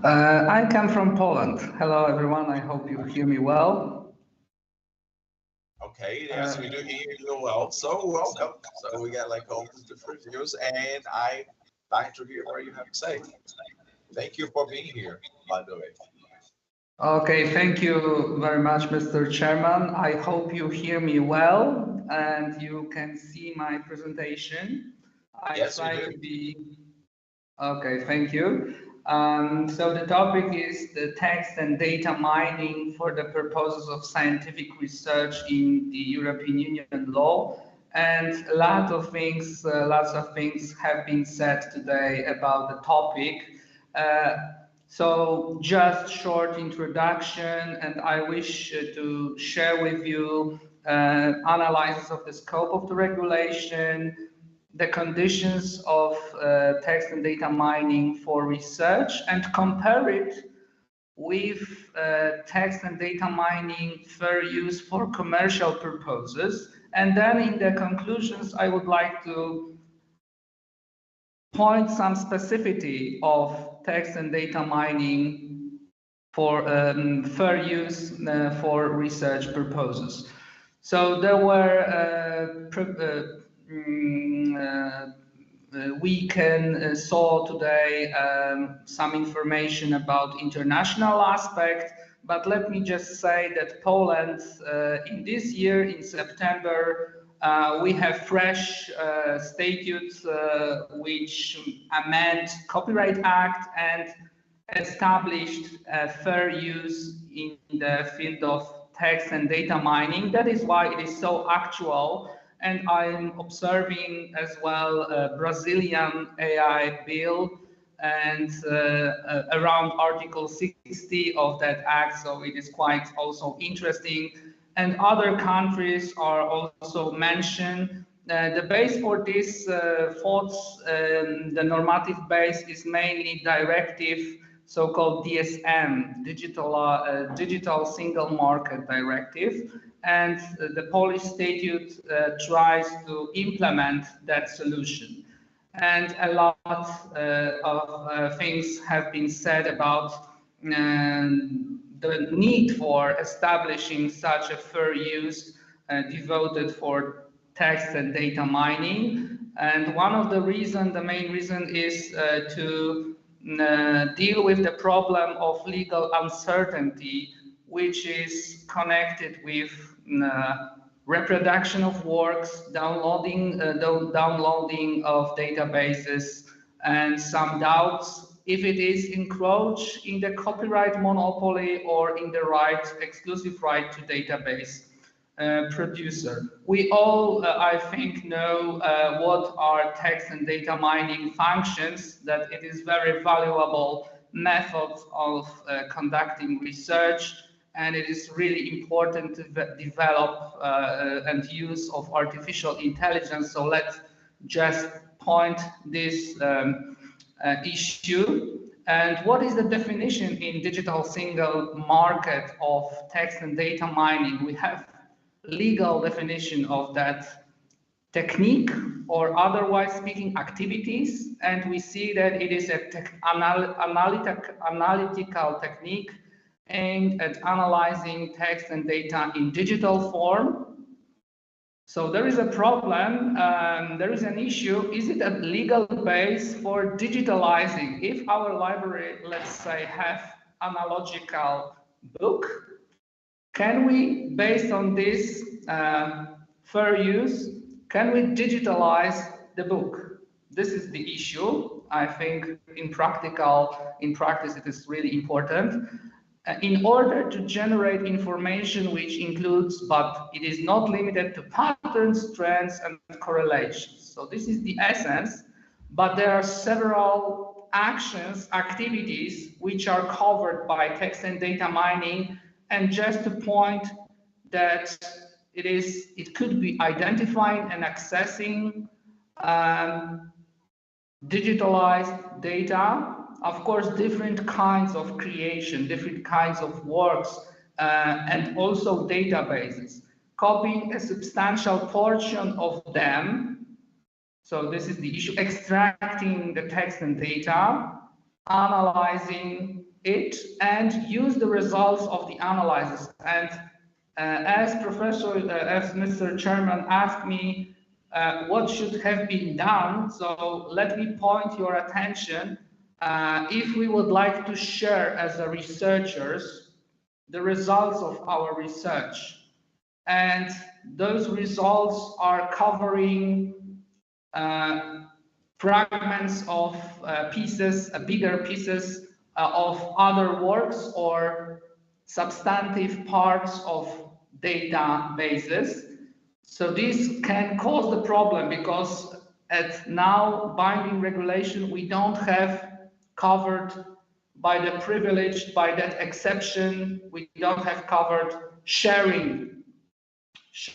I come from Poland. Hello, everyone. I hope you hear me well. Okay, yes, we do hear you well. So, welcome. So, we got like all these different views, and I'm dying to hear what you have to say. Thank you for being here, by the way. Okay, thank you very much, Mr. Chairman. I hope you hear me well and you can see my presentation. Yes, we do. Okay, thank you. So the topic is the text and data mining for the purposes of scientific research in the European Union law. And lots of things have been said today about the topic. So just short introduction, and I wish to share with you analysis of the scope of the regulation, the conditions of text and data mining for research, and compare it with text and data mining fair use for commercial purposes. And then in the conclusions, I would like to point some specificity of text and data mining for fair use for research purposes. So there were we can saw today some information about international aspect, but let me just say that Poland in this year, in September, we have fresh statutes which amend Copyright Act and established fair use in the field of text and data mining. That is why it is so actual. And I'm observing as well a Brazilian AI bill and around Article 60 of that act. So it is quite also interesting. And other countries are also mentioned. The base for this thoughts, the normative base is mainly directive, so-called DSM, Digital Single Market Directive. And the Polish statute tries to implement that solution. And a lot of things have been said about the need for establishing such a fair use devoted for text and data mining. And one of the reasons, the main reason is to deal with the problem of legal uncertainty, which is connected with reproduction of works, downloading of databases, and some doubts if it is encroached in the copyright monopoly or in the exclusive right to database producer. We all, I think, know what are text and data mining functions, that it is very valuable methods of conducting research, and it is really important to develop and use of artificial intelligence. So let's just point this issue. And what is the definition in digital single market of text and data mining? We have legal definition of that technique, or otherwise speaking, activities, and we see that it is a analytical technique aimed at analyzing text and data in digital form. So there is a problem, there is an issue. Is it a legal base for digitalizing? If our library, let's say, have analogical book, can we, based on this fair use, can we digitalize the book? This is the issue. I think in practice, it is really important. In order to generate information which includes, but it is not limited to, patterns, trends, and correlations. So this is the essence, but there are several actions, activities, which are covered by text and data mining. And just to point that it could be identifying and accessing digitalized data. Of course, different kinds of creation, different kinds of works, and also databases. Copying a substantial portion of them. So this is the issue, extracting the text and data, analyzing it, and use the results of the analysis. And as Mr. Chairman asked me what should have been done, so let me point your attention. If we would like to share as a researchers the results of our research, and those results are covering fragments of pieces, bigger pieces of other works or substantive parts of databases. So this can cause the problem, because at now binding regulation, we don't have covered by the privileged, by that exception, we don't have covered sharing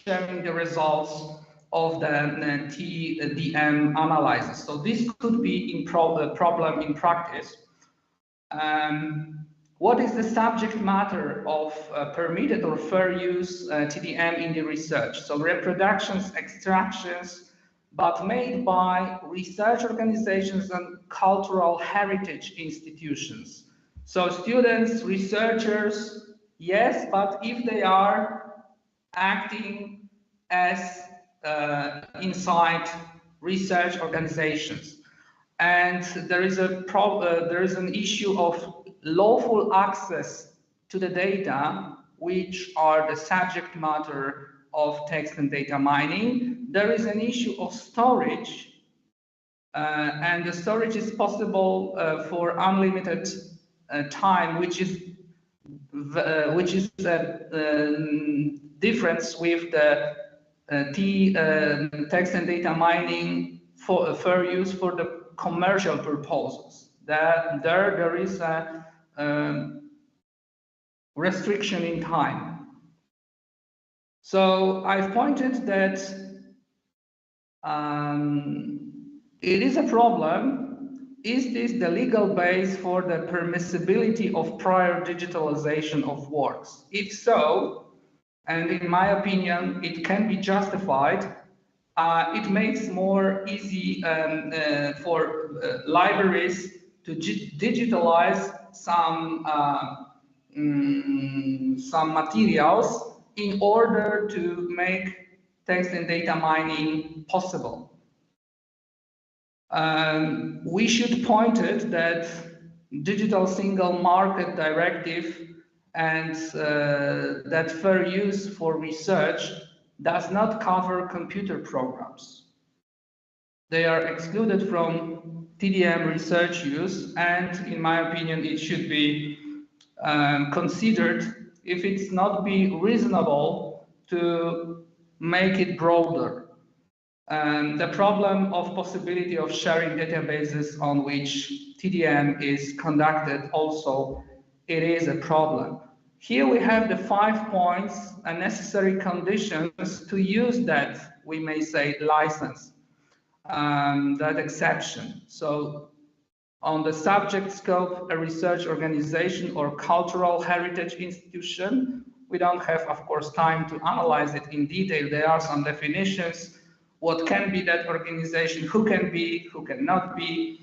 the results of the TDM analysis. So this could be a problem in practice. What is the subject matter of permitted or fair use TDM in the research? So reproductions, extractions, but made by research organizations and cultural heritage institutions. So students, researchers, yes, but if they are acting as inside research organizations. And there is an issue of lawful access to the data, which are the subject matter of text and data mining. There is an issue of storage, and the storage is possible for unlimited time, which is the difference with the text and data mining for fair use for the commercial purposes. There is a restriction in time. So I've pointed that it is a problem. Is this the legal base for the permissibility of prior digitalization of works? If so, and in my opinion, it can be justified, it makes more easy for libraries to digitalize some materials in order to make text and data mining possible. We should point it that Digital Single Market Directive and that fair use for research does not cover computer programs. They are excluded from TDM research use, and in my opinion, it should be considered if it's not be reasonable to make it broader. The problem of possibility of sharing databases on which TDM is conducted also, it is a problem. Here we have the 5 points and necessary conditions to use that, we may say, license, that exception. So on the subject scope, a research organization or cultural heritage institution, we don't have, of course, time to analyze it in detail. There are some definitions. What can be that organization, who can be, who cannot be,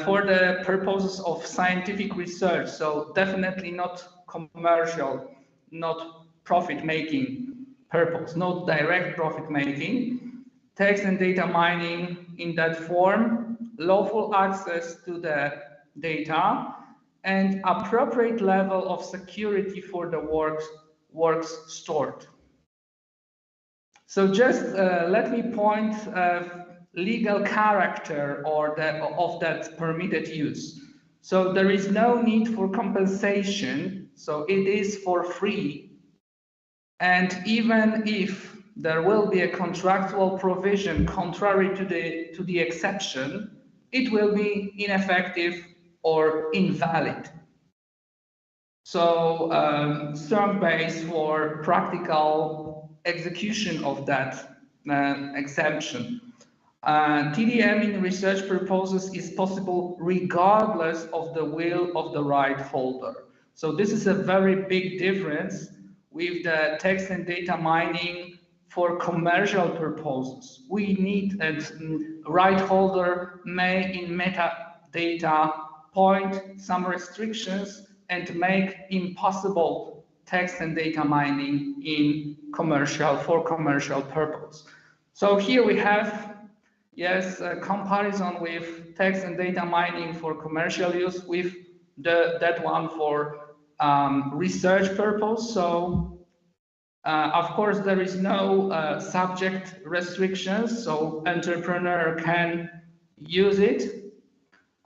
for the purposes of scientific research. So definitely not commercial, not profit-making purpose, not direct profit-making. Text and data mining in that form, lawful access to the data, and appropriate level of security for the works stored. So just let me point legal character of that permitted use. So there is no need for compensation, so it is for free. And even if there will be a contractual provision contrary to the exception, it will be ineffective or invalid. So strong base for practical execution of that exemption. TDM in research purposes is possible regardless of the will of the right holder. So this is a very big difference with the text and data mining for commercial purposes. We need a right holder may in metadata point some restrictions and make impossible text and data mining in for commercial purpose. So here we have, yes, a comparison with text and data mining for commercial use with that one for research purpose. So of course, there is no subject restrictions, so entrepreneur can use it.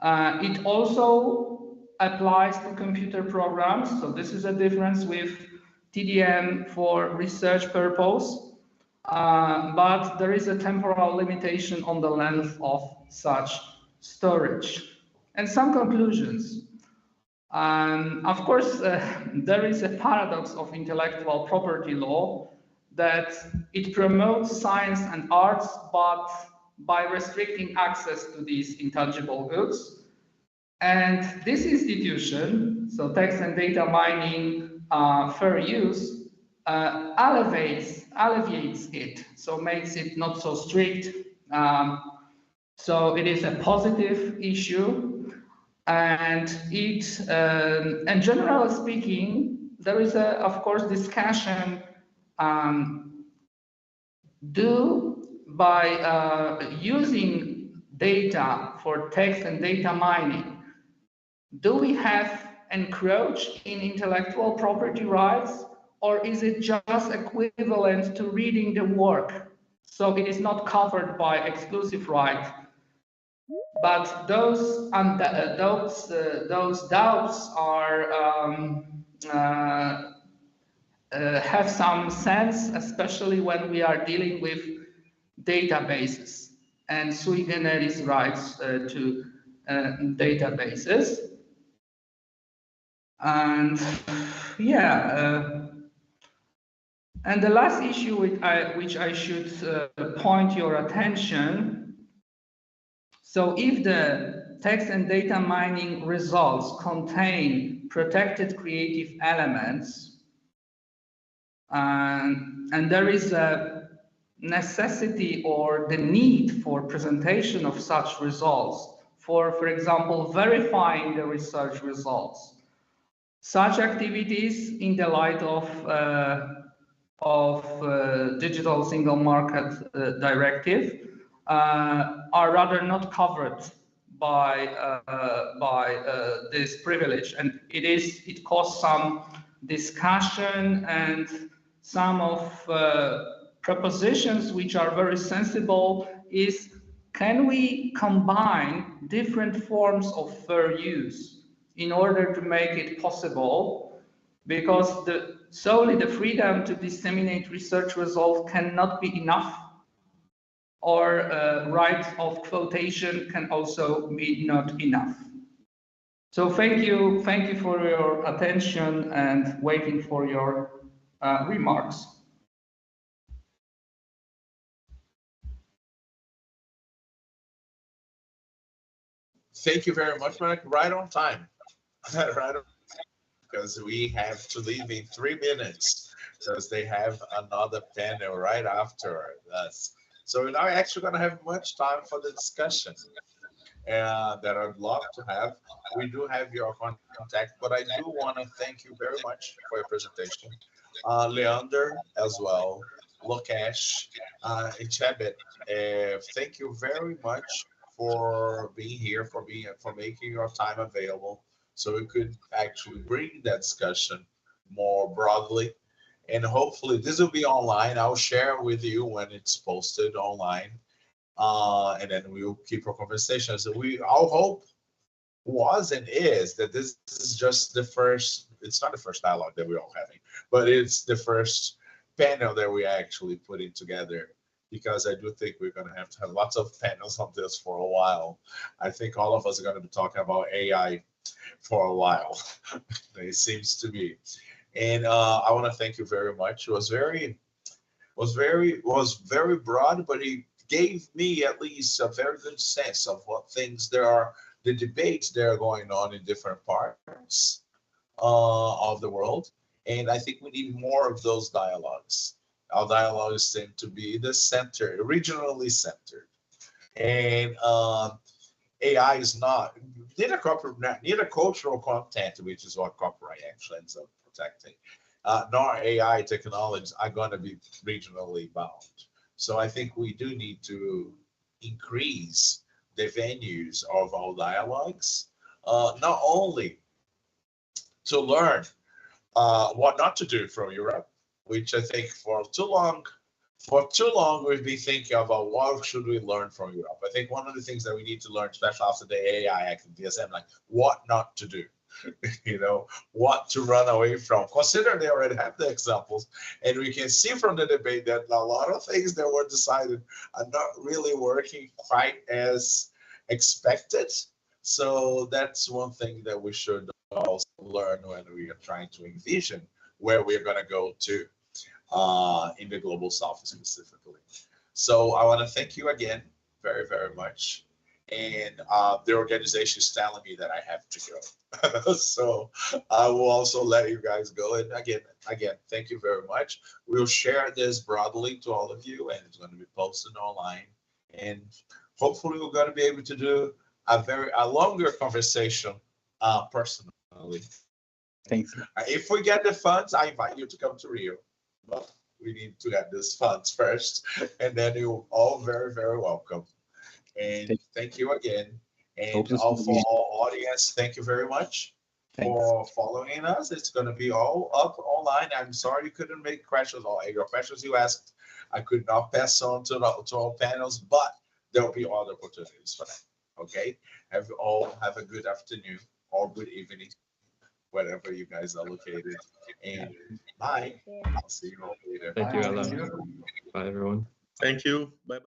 It also applies to computer programs. So this is a difference with TDM for research purpose, but there is a temporal limitation on the length of such storage. And some conclusions. Of course, there is a paradox of intellectual property law that it promotes science and arts, but by restricting access to these intangible goods. And this institution, so text and data mining fair use, alleviates it, so makes it not so strict. So it is a positive issue. And and generally speaking, there is of course, discussion by using data for text and data mining. Do we have encroach in intellectual property rights, or is it just equivalent to reading the work? So it is not covered by exclusive right. But those doubts have some sense, especially when we are dealing with databases and sui generis rights to databases. And yeah, and the last issue which I should point your attention. So if the text and data mining results contain protected creative elements, and there is a necessity or the need for presentation of such results, for example, verifying the research results, such activities in the light of Digital Single Market Directive are rather not covered by this privilege, and it caused some discussion and some of propositions which are very sensible is, can we combine different forms of fair use in order to make it possible? Because solely the freedom to disseminate research results cannot be enough. or right of quotation can also be not enough. So thank you for your attention and waiting for your remarks. Thank you very much, Mike. Right on time. Right on, because we have to leave in 3 minutes because they have another panel right after us. So we're not actually going to have much time for the discussion that I'd love to have. We do have your contact, but I do want to thank you very much for your presentation. Leander as well, Lokesh, and Chebet, thank you very much for being here, for making your time available, so we could actually bring that discussion more broadly. And hopefully this will be online. I'll share with you when it's posted online, and then we'll keep our conversations. Our hope was and is that this is just the first. It's not the first dialogue that we're all having, but it's the first panel that we're actually putting together, because I do think we're going to have lots of panels on this for a while. I think all of us are going to be talking about AI for a while. It seems to be. And I want to thank you very much. It was very broad, but it gave me at least a very good sense of what things there are, the debates that are going on in different parts of the world. And I think we need more of those dialogues. Our dialogues tend to be the center, regionally centered. And AI is not neither cultural content, which is what copyright actually ends up protecting, nor AI technologies are going to be regionally bound. So I think we do need to increase the venues of our dialogues, not only to learn what not to do from Europe, which I think for too long we've been thinking about what should we learn from Europe. I think one of the things that we need to learn, especially after the AI Act and DSM, like what not to do, what to run away from. Consider they already have the examples, and we can see from the debate that a lot of things that were decided are not really working quite as expected. So that's one thing that we should also learn when we are trying to envision where we're going to go to in the Global South specifically. So I want to thank you again very, very much. And the organization is telling me that I have to go. So I will also let you guys go. And again, thank you very much. We'll share this broadly to all of you, and it's going to be posted online. And hopefully we're going to be able to do a longer conversation personally. Thanks. If we get the funds, I invite you to come to Rio. But we need to get these funds first, and then you're all very, very welcome. And thank you again. And for our audience, thank you very much for following us. It's going to be all up online. I'm sorry you couldn't make questions. All your questions you asked, I could not pass on to our panels, but there will be other opportunities for that. Okay? Have a good afternoon or good evening, wherever you guys are located. And bye. I'll see you all later. Thank you, Alan. Bye, everyone. Thank you. Bye.